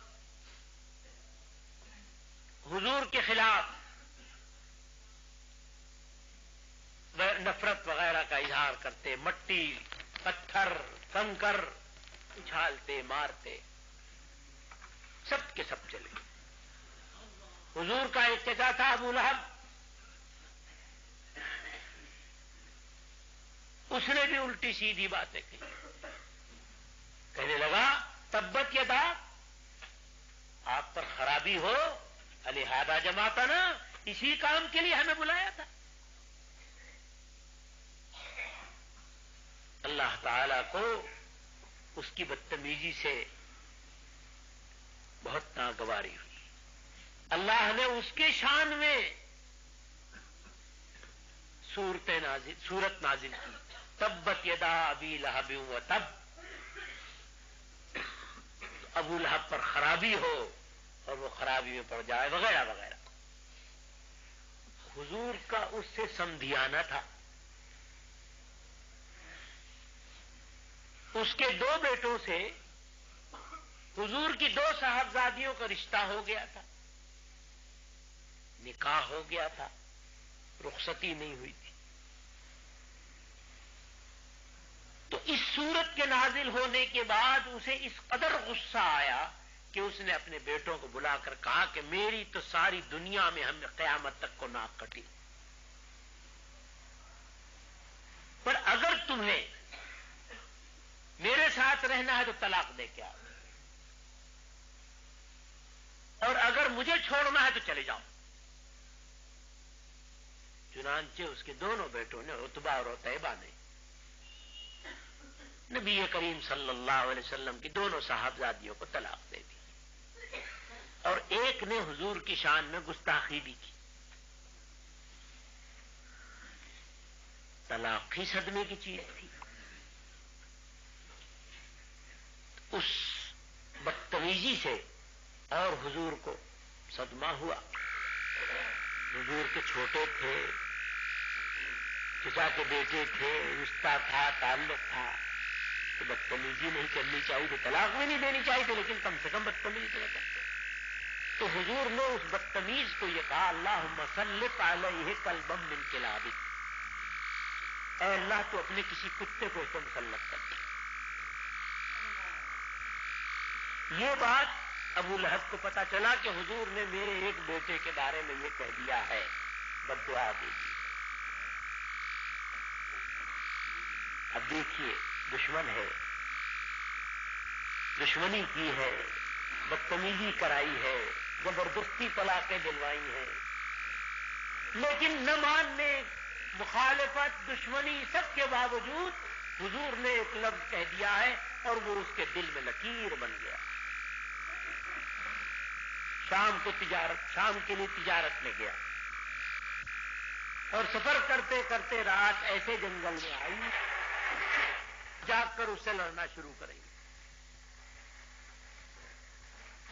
Speaker 1: حضور کے خلاف نفرت وغیرہ کا اظہار کرتے، مٹی، پتھر، کنکر اچھالتے، مارتے، سب کے سب چلے۔ حضور کا ایک چچا تھا ابو لہب، اس نے بھی الٹی سیدھی باتیں کی، کہنے لگا تبت یدا، آپ پر خرابی ہو، لہذا جماتا نا، اسی کام کے لیے ہمیں بلایا تھا۔ اللہ تعالی کو اس کی بدتمیزی سے بہت ناگواری ہوئی، اللہ نے اس کے شان میں سورت نازل کی، تبت یدا ابی لہب وتب، ابو لہب پر خرابی ہو اور وہ خرابی میں پڑ جائے، وغیرہ وغیرہ۔ حضور کا اس سے سمدھیانہ تھا، اس کے 2 بیٹوں سے حضور کی 2 صاحبزادیوں کا رشتہ ہو گیا تھا، نکاح ہو گیا تھا، رخصتی نہیں ہوئی تھی۔ تو اس صورت کے نازل ہونے کے بعد اسے اس قدر غصہ آیا کہ اس نے اپنے بیٹوں کو بلا کر کہا کہ میری تو ساری دنیا میں ہم قیامت تک کو ناک کٹی، پر اگر تمہیں میرے ساتھ رہنا ہے تو طلاق دے کے آؤ، اور اگر مجھے چھوڑنا ہے تو چلے جاؤ۔ چنانچہ اس کے دونوں بیٹوں نے، عتبہ اور عتیبہ نے، نبی کریم صلی اللہ علیہ وسلم کی دونوں صاحبزادیوں کو طلاق دے دی، اور ایک نے حضور کی شان میں گستاخی بھی کی۔ طلاق ہی صدمے کی چیز تھی۔ اس بدتمیزی سے اور حضور کو صدمہ ہوا۔ حضور کے چھوٹے تھے، چچا کے بیٹے تھے، رشتہ تھا، تعلق تھا، تو بدتمیزی نہیں کرنی چاہیے تھی، طلاق بھی نہیں دینی چاہیے تھی، لیکن کم سے کم بدتمیزی تو نہ کرتے۔ تو حضور نے اس بدتمیز کو یہ کہا اللہم سلط علیہ کلبا من کلابک، اے اللہ تو اپنے کسی کتے کو اس پر مسلط کر دے۔ یہ بات ابو لہب کو پتا چلا کہ حضور نے میرے ایک بیٹے کے بارے میں یہ کہہ دیا ہے، بد دعا دے دی۔ اب دیکھیے، دشمن ہے، دشمنی کی ہے، بدتمیزی کرائی ہے، زبردستی طلاقیں دلوائی ہیں، لیکن نہ ماننے، مخالفت، دشمنی، سب کے باوجود حضور نے ایک لفظ کہہ دیا ہے اور وہ اس کے دل میں لکیر بن گیا۔ شام کے لیے تجارت میں گیا اور سفر کرتے کرتے رات ایسے جنگل میں آئی، جاگ کر اس سے لڑنا شروع کریں گے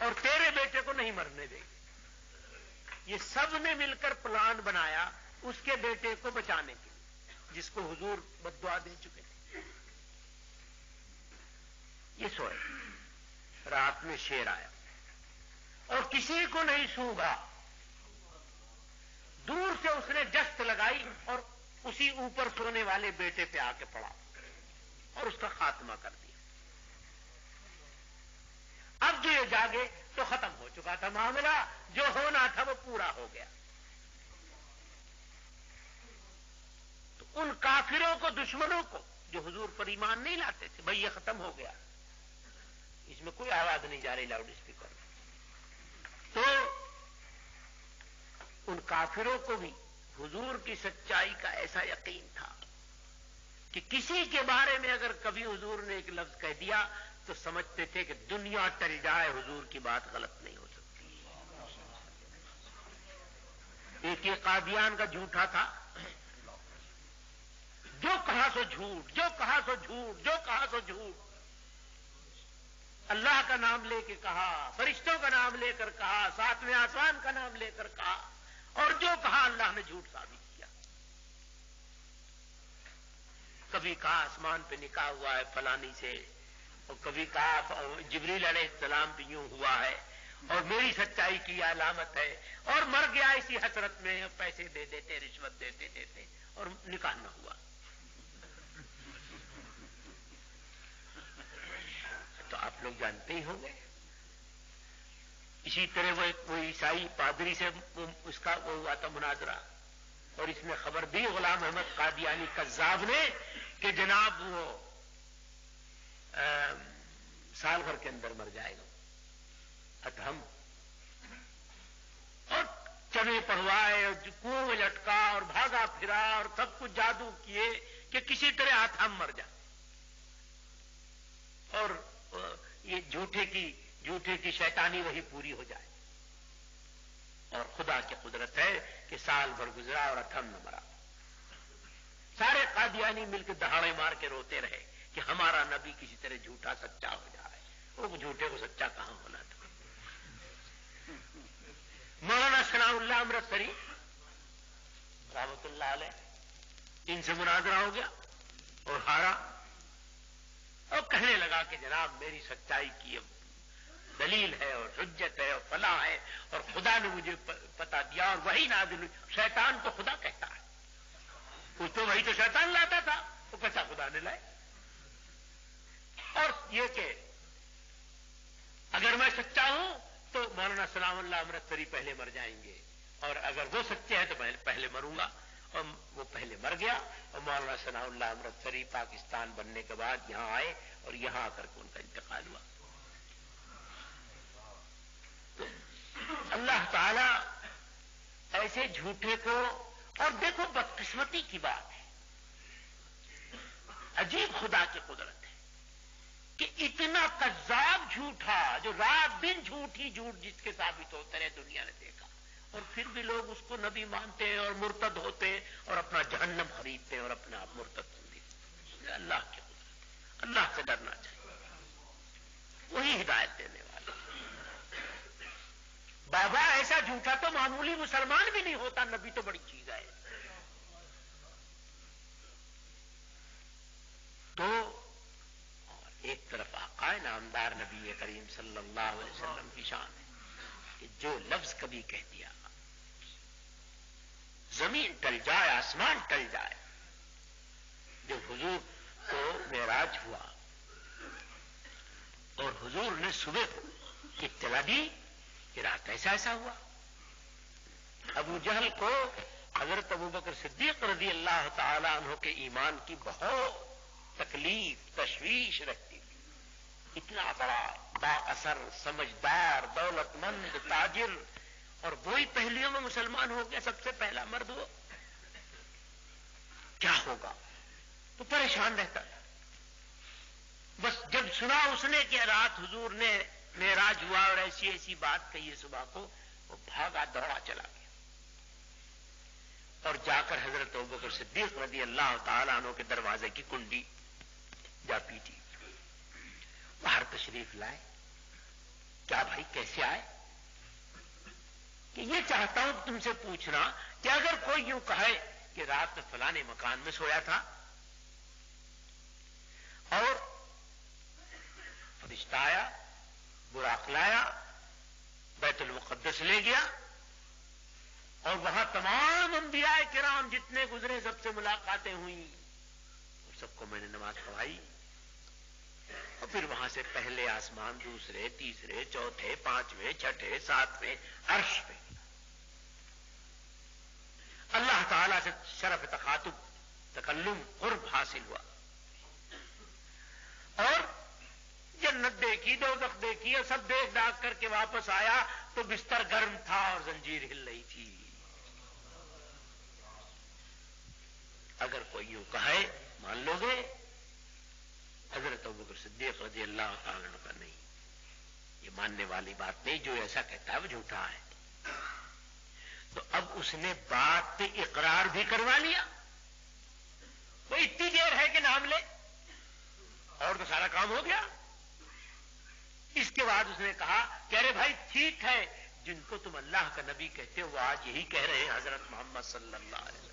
Speaker 1: اور تیرے بیٹے کو نہیں مرنے دیں گے۔ یہ سب نے مل کر پلان بنایا اس کے بیٹے کو بچانے کے لیے، جس کو حضور بددعا دے چکے تھے۔ یہ سوئے، رات میں شیر آیا اور کسی کو نہیں سونگا، دور سے اس نے جست لگائی اور اسی اوپر سونے والے بیٹے پہ آ کے پڑا اور اس کا خاتمہ کر دیا۔ اب جو یہ جاگے تو ختم ہو چکا تھا معاملہ، جو ہونا تھا وہ پورا ہو گیا۔ تو ان کافروں کو، دشمنوں کو جو حضور پر ایمان نہیں لاتے تھے، بھئی یہ ختم ہو گیا، اس میں کوئی آواز نہیں جا رہی لاؤڈ اسپیکر میں، تو ان کافروں کو بھی حضور کی سچائی کا ایسا یقین تھا کہ کسی کے بارے میں اگر کبھی حضور نے ایک لفظ کہہ دیا تو سمجھتے تھے کہ دنیا ٹل جائے، حضور کی بات غلط نہیں ہو سکتی۔ ایک یہ قادیان کا جھوٹا تھا، جو کہا سو جھوٹ، جو کہا سو جھوٹ، جو کہا سو جھوٹ، اللہ کا نام لے کے کہا، فرشتوں کا نام لے کر کہا، ساتویں آسمان کا نام لے کر کہا، اور جو کہا اللہ نے جھوٹ ثابت کیا۔ کبھی کہا آسمان پہ نکاح ہوا ہے فلانی سے، اور کبھی کہا جبریل علیہ السلام پہ یوں ہوا ہے اور میری سچائی کی علامت ہے، اور مر گیا اسی حسرت میں، پیسے دے دیتے، رشوت دیتے دیتے اور نکاح نہ ہوا۔ تو آپ لوگ جانتے ہی ہوں گے، اسی طرح وہ عیسائی پادری سے اس کا وہ ہوا تھا مناظرہ، اور اس میں خبر دی غلام احمد قادیانی کذاب نے کہ جناب وہ سال بھر کے اندر مر جائے گا، اتہم، اور چنے پڑھوائے اور کنویں میں لٹکا اور بھاگا پھرا اور سب کچھ جادو کیے کہ کسی طرح اتہم مر جائے، اور یہ جھوٹے کی شیطانی وہی پوری ہو جائے۔ اور خدا کی قدرت ہے کہ سال بھر گزرا اور اتھم نہ مرا۔ سارے قادیانی مل کے دہاڑے مار کے روتے رہے کہ ہمارا نبی کسی طرح جھوٹا سچا ہو جا رہا ہے۔ وہ جھوٹے کو سچا کہاں ہونا تھا۔ مولانا ثناء اللہ امرتسری رحمت اللہ علیہ، ان سے مناظرہ ہو گیا اور ہارا، اور کہنے لگا کہ جناب میری سچائی کی دلیل ہے اور حجت ہے اور فلاں ہے، اور خدا نے مجھے پتا دیا اور وہی نازل ہوئی۔ شیطان کو خدا کہتا ہے، کچھ تو وہی تو شیطان لاتا تھا، وہ کیسا خدا نے لائے۔ اور یہ کہ اگر میں سچا ہوں تو مولانا ثناء اللہ امرتسری پہلے مر جائیں گے، اور اگر وہ سچے ہیں تو میں پہلے مروں گا۔ اور وہ پہلے مر گیا، اور مولانا ثناء اللہ امرتسری پاکستان بننے کے بعد یہاں آئے اور یہاں آ کر کے ان کا انتقال ہوا۔ تو اللہ تعالی ایسے جھوٹے کو، اور دیکھو بدقسمتی کی بات ہے، عجیب خدا کی قدرت ہے کہ اتنا کذاب جھوٹا جو رات دن جھوٹ ہی جھوٹ جس کے ثابت ہوتے رہے دنیا نے دیکھا، اور پھر بھی لوگ اس کو نبی مانتے ہیں اور مرتد ہوتے ہیں اور اپنا جہنم خریدتے ہیں اور اپنے آپ مرتد سمجھتے۔ اللہ کی قدرت، اللہ سے ڈرنا چاہیے، وہی ہدایت دینے والا۔ بابا ایسا جھوٹا تو معمولی مسلمان بھی نہیں ہوتا، نبی تو بڑی چیز ہے۔ تو ایک طرف آقا نامدار نبی کریم صلی اللہ علیہ وسلم کی شان ہے کہ جو لفظ کبھی کہہ دیا، زمین ٹل جائے، آسمان ٹل جائے۔ جو حضور کو معراج ہوا اور حضور نے صبح کو اطلاع دی کہ رات ایسا ایسا ہوا، ابو جہل کو حضرت ابوبکر صدیق رضی اللہ تعالی عنہ کے ایمان کی بہت تکلیف، تشویش رہتی تھی۔ اتنا بڑا با اثر، سمجھدار، دولت مند، تاجر، اور وہی پہلیوں میں مسلمان ہو گیا، سب سے پہلا مرد وہ، کیا ہوگا؟ تو پریشان رہتا ہے. بس جب سنا اس نے کہ رات حضور نے معراج ہوا اور ایسی ایسی بات کہی ہے صبح کو، وہ بھاگا دوڑا چلا گیا اور جا کر حضرت ابوبکر صدیق رضی اللہ تعالیٰ عنہ کے دروازے کی کنڈی جا پیٹی. باہر تشریف لائے. کیا بھائی کیسے آئے؟ کہ یہ چاہتا ہوں تم سے پوچھنا کہ اگر کوئی یوں کہے کہ رات میں فلانے مکان میں سویا تھا اور فرشتہ آیا، براق لایا، بیت المقدس لے گیا اور وہاں تمام انبیاء کرام جتنے گزرے سب سے ملاقاتیں ہوئیں اور سب کو میں نے نماز پڑھائی، اور پھر وہاں سے پہلے آسمان، دوسرے، تیسرے، چوتھے، پانچویں، چھٹے، ساتویں، عرش پہ اللہ تعالیٰ سے شرف تخاطب، تکلم، قرب حاصل ہوا اور جنت دیکھی، دوزخ دیکھی اور سب دیکھ داکھ کر کے واپس آیا تو بستر گرم تھا اور زنجیر ہل رہی تھی. اگر کوئی یوں کہے مان لو گے؟ حضرت ابوبکر صدیق رضی اللہ تعالیٰ عنہ کا نہیں، یہ ماننے والی بات نہیں. جو ایسا کہتا ہے وہ جھوٹا ہے. تو اب اس نے بات پہ اقرار بھی کروا لیا. وہ اتنی دیر ہے کہ نام لے اور تو سارا کام ہو گیا. اس کے بعد اس نے کہا کہ ارے بھائی ٹھیک ہے، جن کو تم اللہ کا نبی کہتے ہو وہ آج یہی کہہ رہے ہیں حضرت محمد صلی اللہ علیہ وسلم.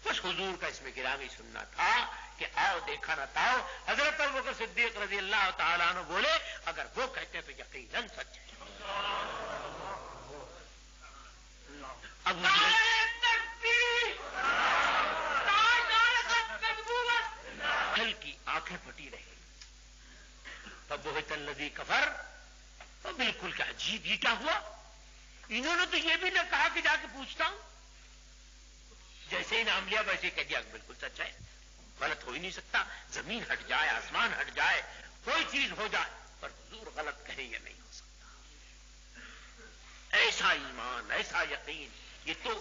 Speaker 1: بس حضور کا اس میں گرامی سننا تھا کہ آؤ دیکھا نہ تھا. حضرت ابوبکر صدیق رضی اللہ تعالیٰ عنہ بولے اگر وہ کہتے ہیں تو یقیناً سچ ہے. اب ہلکی آنکھیں پھٹی رہی. فبہت الذی کفر، تو بالکل کیا عجیب، یہ کیا ہوا؟ انہوں نے تو یہ بھی نہ کہا کہ جا کے پوچھتا ہوں. جیسے ہی نام لیا ویسے ہی کہہ دیا بالکل سچ ہے، غلط ہو ہی نہیں سکتا. زمین ہٹ جائے، آسمان ہٹ جائے، کوئی چیز ہو جائے، پر حضور غلط کہیں یا نہیں ہو سکتا. ایسا ایمان، ایسا یقین، یہ تو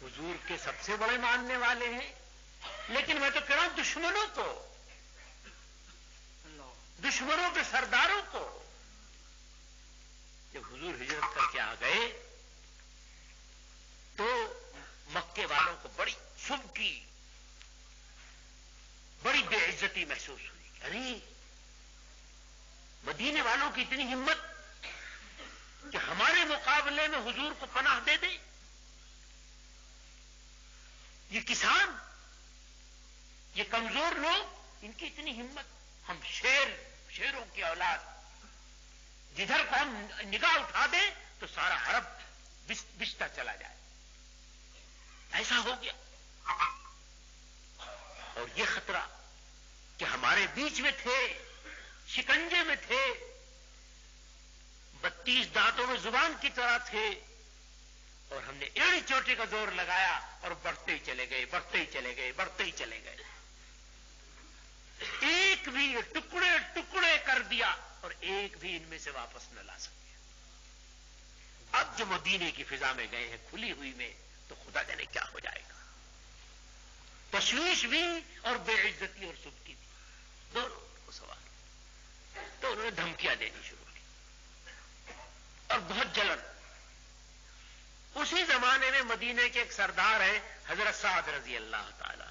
Speaker 1: حضور کے سب سے بڑے ماننے والے ہیں. لیکن میں تو کہہ رہا ہوں دشمنوں کے سرداروں کو جب حضور ہجرت کر کے آ گئے تو مکے والوں کو بڑی سبکی، بڑی بے عزتی محسوس ہوئی. ارے مدینے والوں کی اتنی ہمت کہ ہمارے مقابلے میں حضور کو پناہ دے دیں. یہ کسان، یہ کمزور لوگ، ان کی اتنی ہمت. ہم شیروں کی اولاد، جدھر کو ہم نگاہ اٹھا دیں تو سارا عرب بچتا چلا جائے. ایسا ہو گیا. اور یہ خطرہ کہ ہمارے بیچ میں تھے، شکنجے میں تھے، 32 دانتوں میں زبان کی طرح تھے، اور ہم نے ایڑی چوٹی کا زور لگایا اور بڑھتے ہی چلے گئے، بڑھتے ہی چلے گئے، بڑھتے ہی چلے گئے. ایک بھی ٹکڑے ٹکڑے کر دیا اور ایک بھی ان میں سے واپس نہ لا سکے. اب جو مدینے کی فضا میں گئے ہیں کھلی ہوئی میں، تو خدا جانے کیا ہو جائے گا. تشویش بھی اور بے عزتی اور سبکی بھی، دونوں کو سوال. تو انہوں نے دھمکیاں دینی شروع کی اور بہت جلن. اسی زمانے میں مدینے کے ایک سردار ہیں حضرت سعد رضی اللہ تعالی،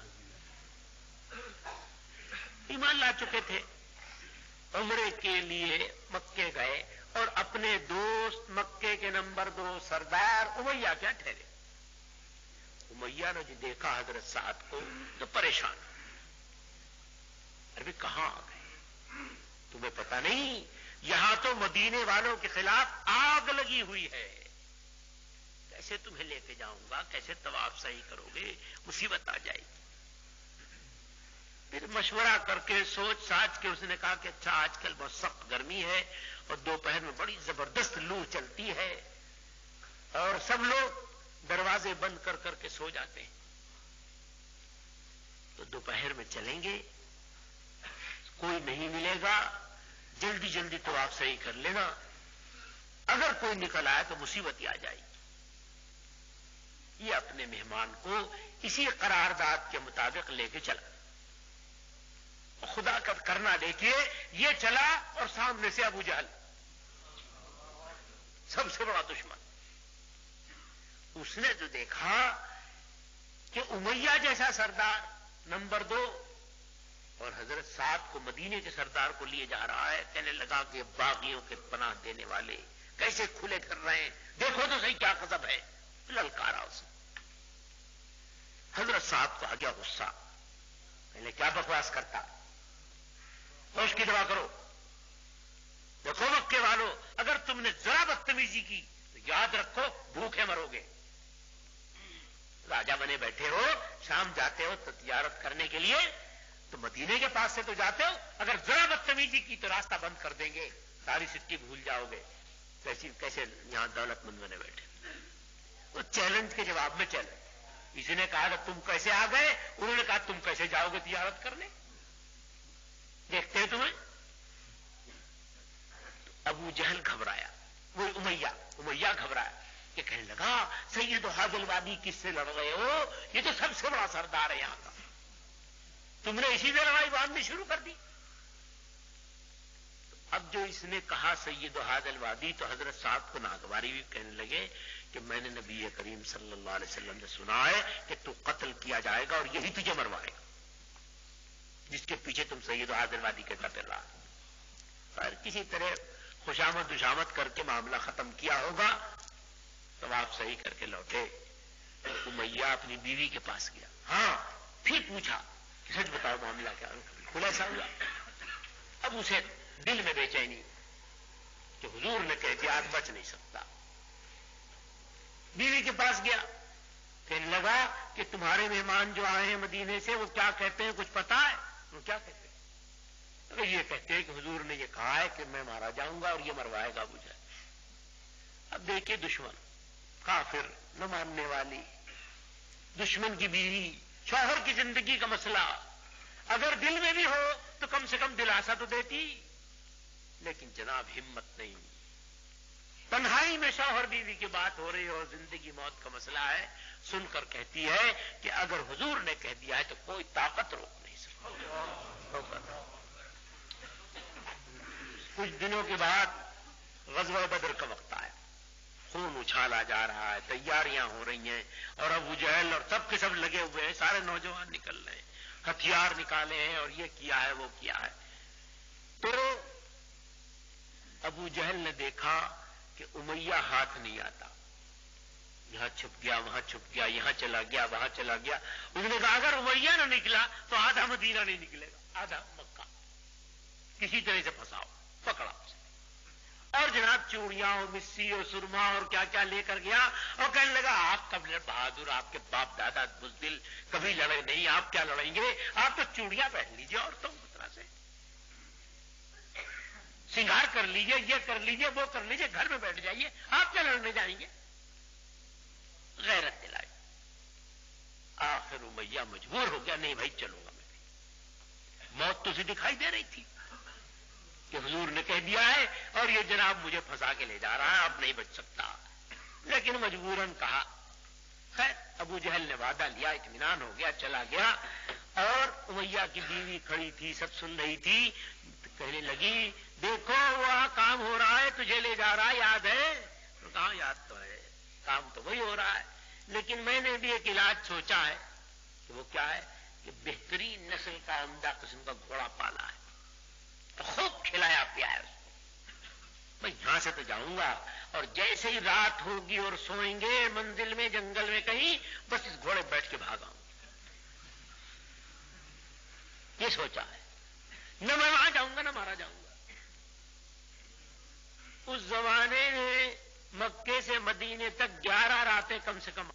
Speaker 1: ایمان لا چکے تھے. عمرے کے لیے مکے گئے اور اپنے دوست مکے کے نمبر 2 سردار امیہ کیا ٹھہرے. امیہ نے جو دیکھا حضرت سعد کو تو پریشان. ارے کہاں آ گئے؟ تمہیں پتہ نہیں یہاں تو مدینے والوں کے خلاف آگ لگی ہوئی ہے. کیسے تمہیں لے کے جاؤں گا، کیسے طواف صحیح کرو گے، مصیبت آ جائے گی. پھر مشورہ کر کے سوچ ساچ کے اس نے کہا کہ اچھا آج کل بہت سخت گرمی ہے اور دوپہر میں بڑی زبردست لو چلتی ہے اور سب لوگ دروازے بند کر کر کے سو جاتے ہیں، تو دوپہر میں چلیں گے، کوئی نہیں ملے گا، جلدی جلدی تو آپ صحیح کر لینا، اگر کوئی نکل آئے تو مصیبت ہی آ جائے گی۔ یہ اپنے مہمان کو اسی قرارداد کے مطابق لے کے چلا۔ خدا کا کرنا دیکھیے، یہ چلا اور سامنے سے ابو جہل، سب سے بڑا دشمن۔ اس نے جو دیکھا کہ امیہ جیسا سردار نمبر 2 اور حضرت سعد کو مدینے کے سردار کو لیے جا رہا ہے، کہنے لگا کہ باغیوں کے پناہ دینے والے کیسے کھلے کر رہے ہیں، دیکھو تو صحیح کیا غضب ہے، للکارا اسے۔ حضرت صاحب کو آ گیا غصہ، پہلے کیا بکواس کرتا، ہوش کی دعا کرو۔ دیکھو مکے والو، اگر تم نے ذرا بدتمیزی کی تو یاد رکھو بھوکے مرو گے۔ راجا بنے بیٹھے ہو، شام جاتے ہو تو تجارت کرنے کے لیے، تو مدینے کے پاس سے تو جاتے ہو، اگر ذرا بدتمیزی کی تو راستہ بند کر دیں گے، ساری سٹی بھول جاؤ گے، کیسے یہاں دولت مند بنے بیٹھے۔ وہ چیلنج کے جواب میں چلے، کسی نے کہا کہ تم کیسے آ گئے، انہوں نے کہا تم کیسے جاؤ گے تجارت کرنے، دیکھتے ہیں تمہیں۔ تو ابو جہل گھبرایا، وہ امیہ گھبرایا کہ کہنے لگا سید حاضل وادی کس سے لڑ رہے ہو، یہ تو سب سے بڑا سردار ہے یہاں کا، تم نے اسی سے لڑائی باندھنی شروع کر دی۔ اب جو اس نے کہا سید حاضل وادی، تو حضرت صاحب کو ناگواری بھی کہنے لگے کہ میں نے نبی کریم صلی اللہ علیہ وسلم سے سنا ہے کہ تو قتل کیا جائے گا اور یہی تجھے مروائے گا، جس کے پیچھے تم سید حاضل وادی کہتا پھر رہا۔ اور کسی طرح خوشامد دشامت کر کے معاملہ ختم کیا ہوگا، تب آپ صحیح کر کے لوٹے۔ امیہ اپنی بیوی کے پاس گیا، ہاں پھر پوچھا کہ سچ بتاؤ معاملہ کیا، خلاصہ ہوا۔ اب اسے دل میں بے چینی کہ حضور نے کہہ دیا آج بچ نہیں سکتا۔ بیوی کے پاس گیا، کہنے لگا کہ تمہارے مہمان جو آئے ہیں مدینے سے وہ کیا کہتے ہیں، کچھ پتا ہے؟ وہ کیا کہتے ہیں؟ یہ کہتے ہیں کہ حضور نے یہ کہا ہے کہ میں مارا جاؤں گا اور یہ مروائے گا مجھے۔ اب دیکھیے دشمن، کافر، نہ ماننے والی، دشمن کی بیوی، شوہر کی زندگی کا مسئلہ، اگر دل میں بھی ہو تو کم سے کم دلاسا تو دیتی، لیکن جناب ہمت نہیں۔ تنہائی میں شوہر بیوی کی بات ہو رہی ہو، زندگی موت کا مسئلہ ہے، سن کر کہتی ہے کہ اگر حضور نے کہہ دیا ہے تو کوئی طاقت روک نہیں سکتی۔ کچھ دنوں کے بعد غزوہ بدر کا وقت آیا، خون اچھالا جا رہا ہے، تیاریاں ہو رہی ہیں، اور ابو جہل اور سب کے سب لگے ہوئے ہیں، سارے نوجوان نکل رہے ہیں، ہتھیار نکالے ہیں اور یہ کیا ہے وہ کیا ہے۔ تو ابو جہل نے دیکھا کہ امیہ ہاتھ نہیں آتا، یہاں چھپ گیا وہاں چھپ گیا، یہاں چلا گیا وہاں چلا گیا۔ اس نے کہا اگر امیہ نہ نکلا تو آدھا مدینہ نہیں نکلے گا، آدھا مکہ، کسی طرح سے پھنساؤ، پکڑا اسے۔ اور جناب چوڑیاں اور مسی اور سرما اور کیا کیا لے کر گیا، اور کہنے لگا آپ کب بہادر، آپ کے باپ دادا بزدل کبھی لڑے نہیں، آپ کیا لڑیں گے، آپ تو چوڑیاں پہن لیجیے عورتوں کی طرح سے، سنگار کر لیجیے، یہ کر لیجیے وہ کر لیجیے، گھر میں بیٹھ جائیے، آپ کیا لڑنے جائیں گے۔ غیرت دلائی، آخر امیہ مجبور ہو گیا، نہیں بھائی چلوں گا میں بھی۔ موت تو اسے دکھائی دے رہی تھی کہ حضور نے کہہ دیا ہے اور یہ جناب مجھے پھنسا کے لے جا رہا ہے، اب نہیں بچ سکتا، لیکن مجبوراً کہا۔ خیر ابو جہل نے وعدہ لیا، اطمینان ہو گیا، چلا گیا۔ اور امیہ کی بیوی کھڑی تھی، سب سن رہی تھی، کہنے لگی دیکھو وہاں کام ہو رہا ہے، تجھے لے جا رہا ہے، یاد ہے؟ تو کہاں یاد تو ہے، کام تو وہی ہو رہا ہے، لیکن میں نے بھی ایک علاج سوچا ہے۔ کہ وہ کیا ہے؟ کہ بہترین نسل کا عمدہ قسم کا گھوڑا پالا ہے، تو خوب کھلایا پیا ہے اس کو۔ میں یہاں سے تو جاؤں گا اور جیسے ہی رات ہوگی اور سوئیں گے منزل میں جنگل میں کہیں، بس اس گھوڑے بیٹھ کے بھاگا، یہ سوچا ہے، نہ میں وہاں جاؤں گا نہ مارا جاؤں گا۔ اس زمانے میں مکے سے مدینے تک 11 راتیں کم سے کم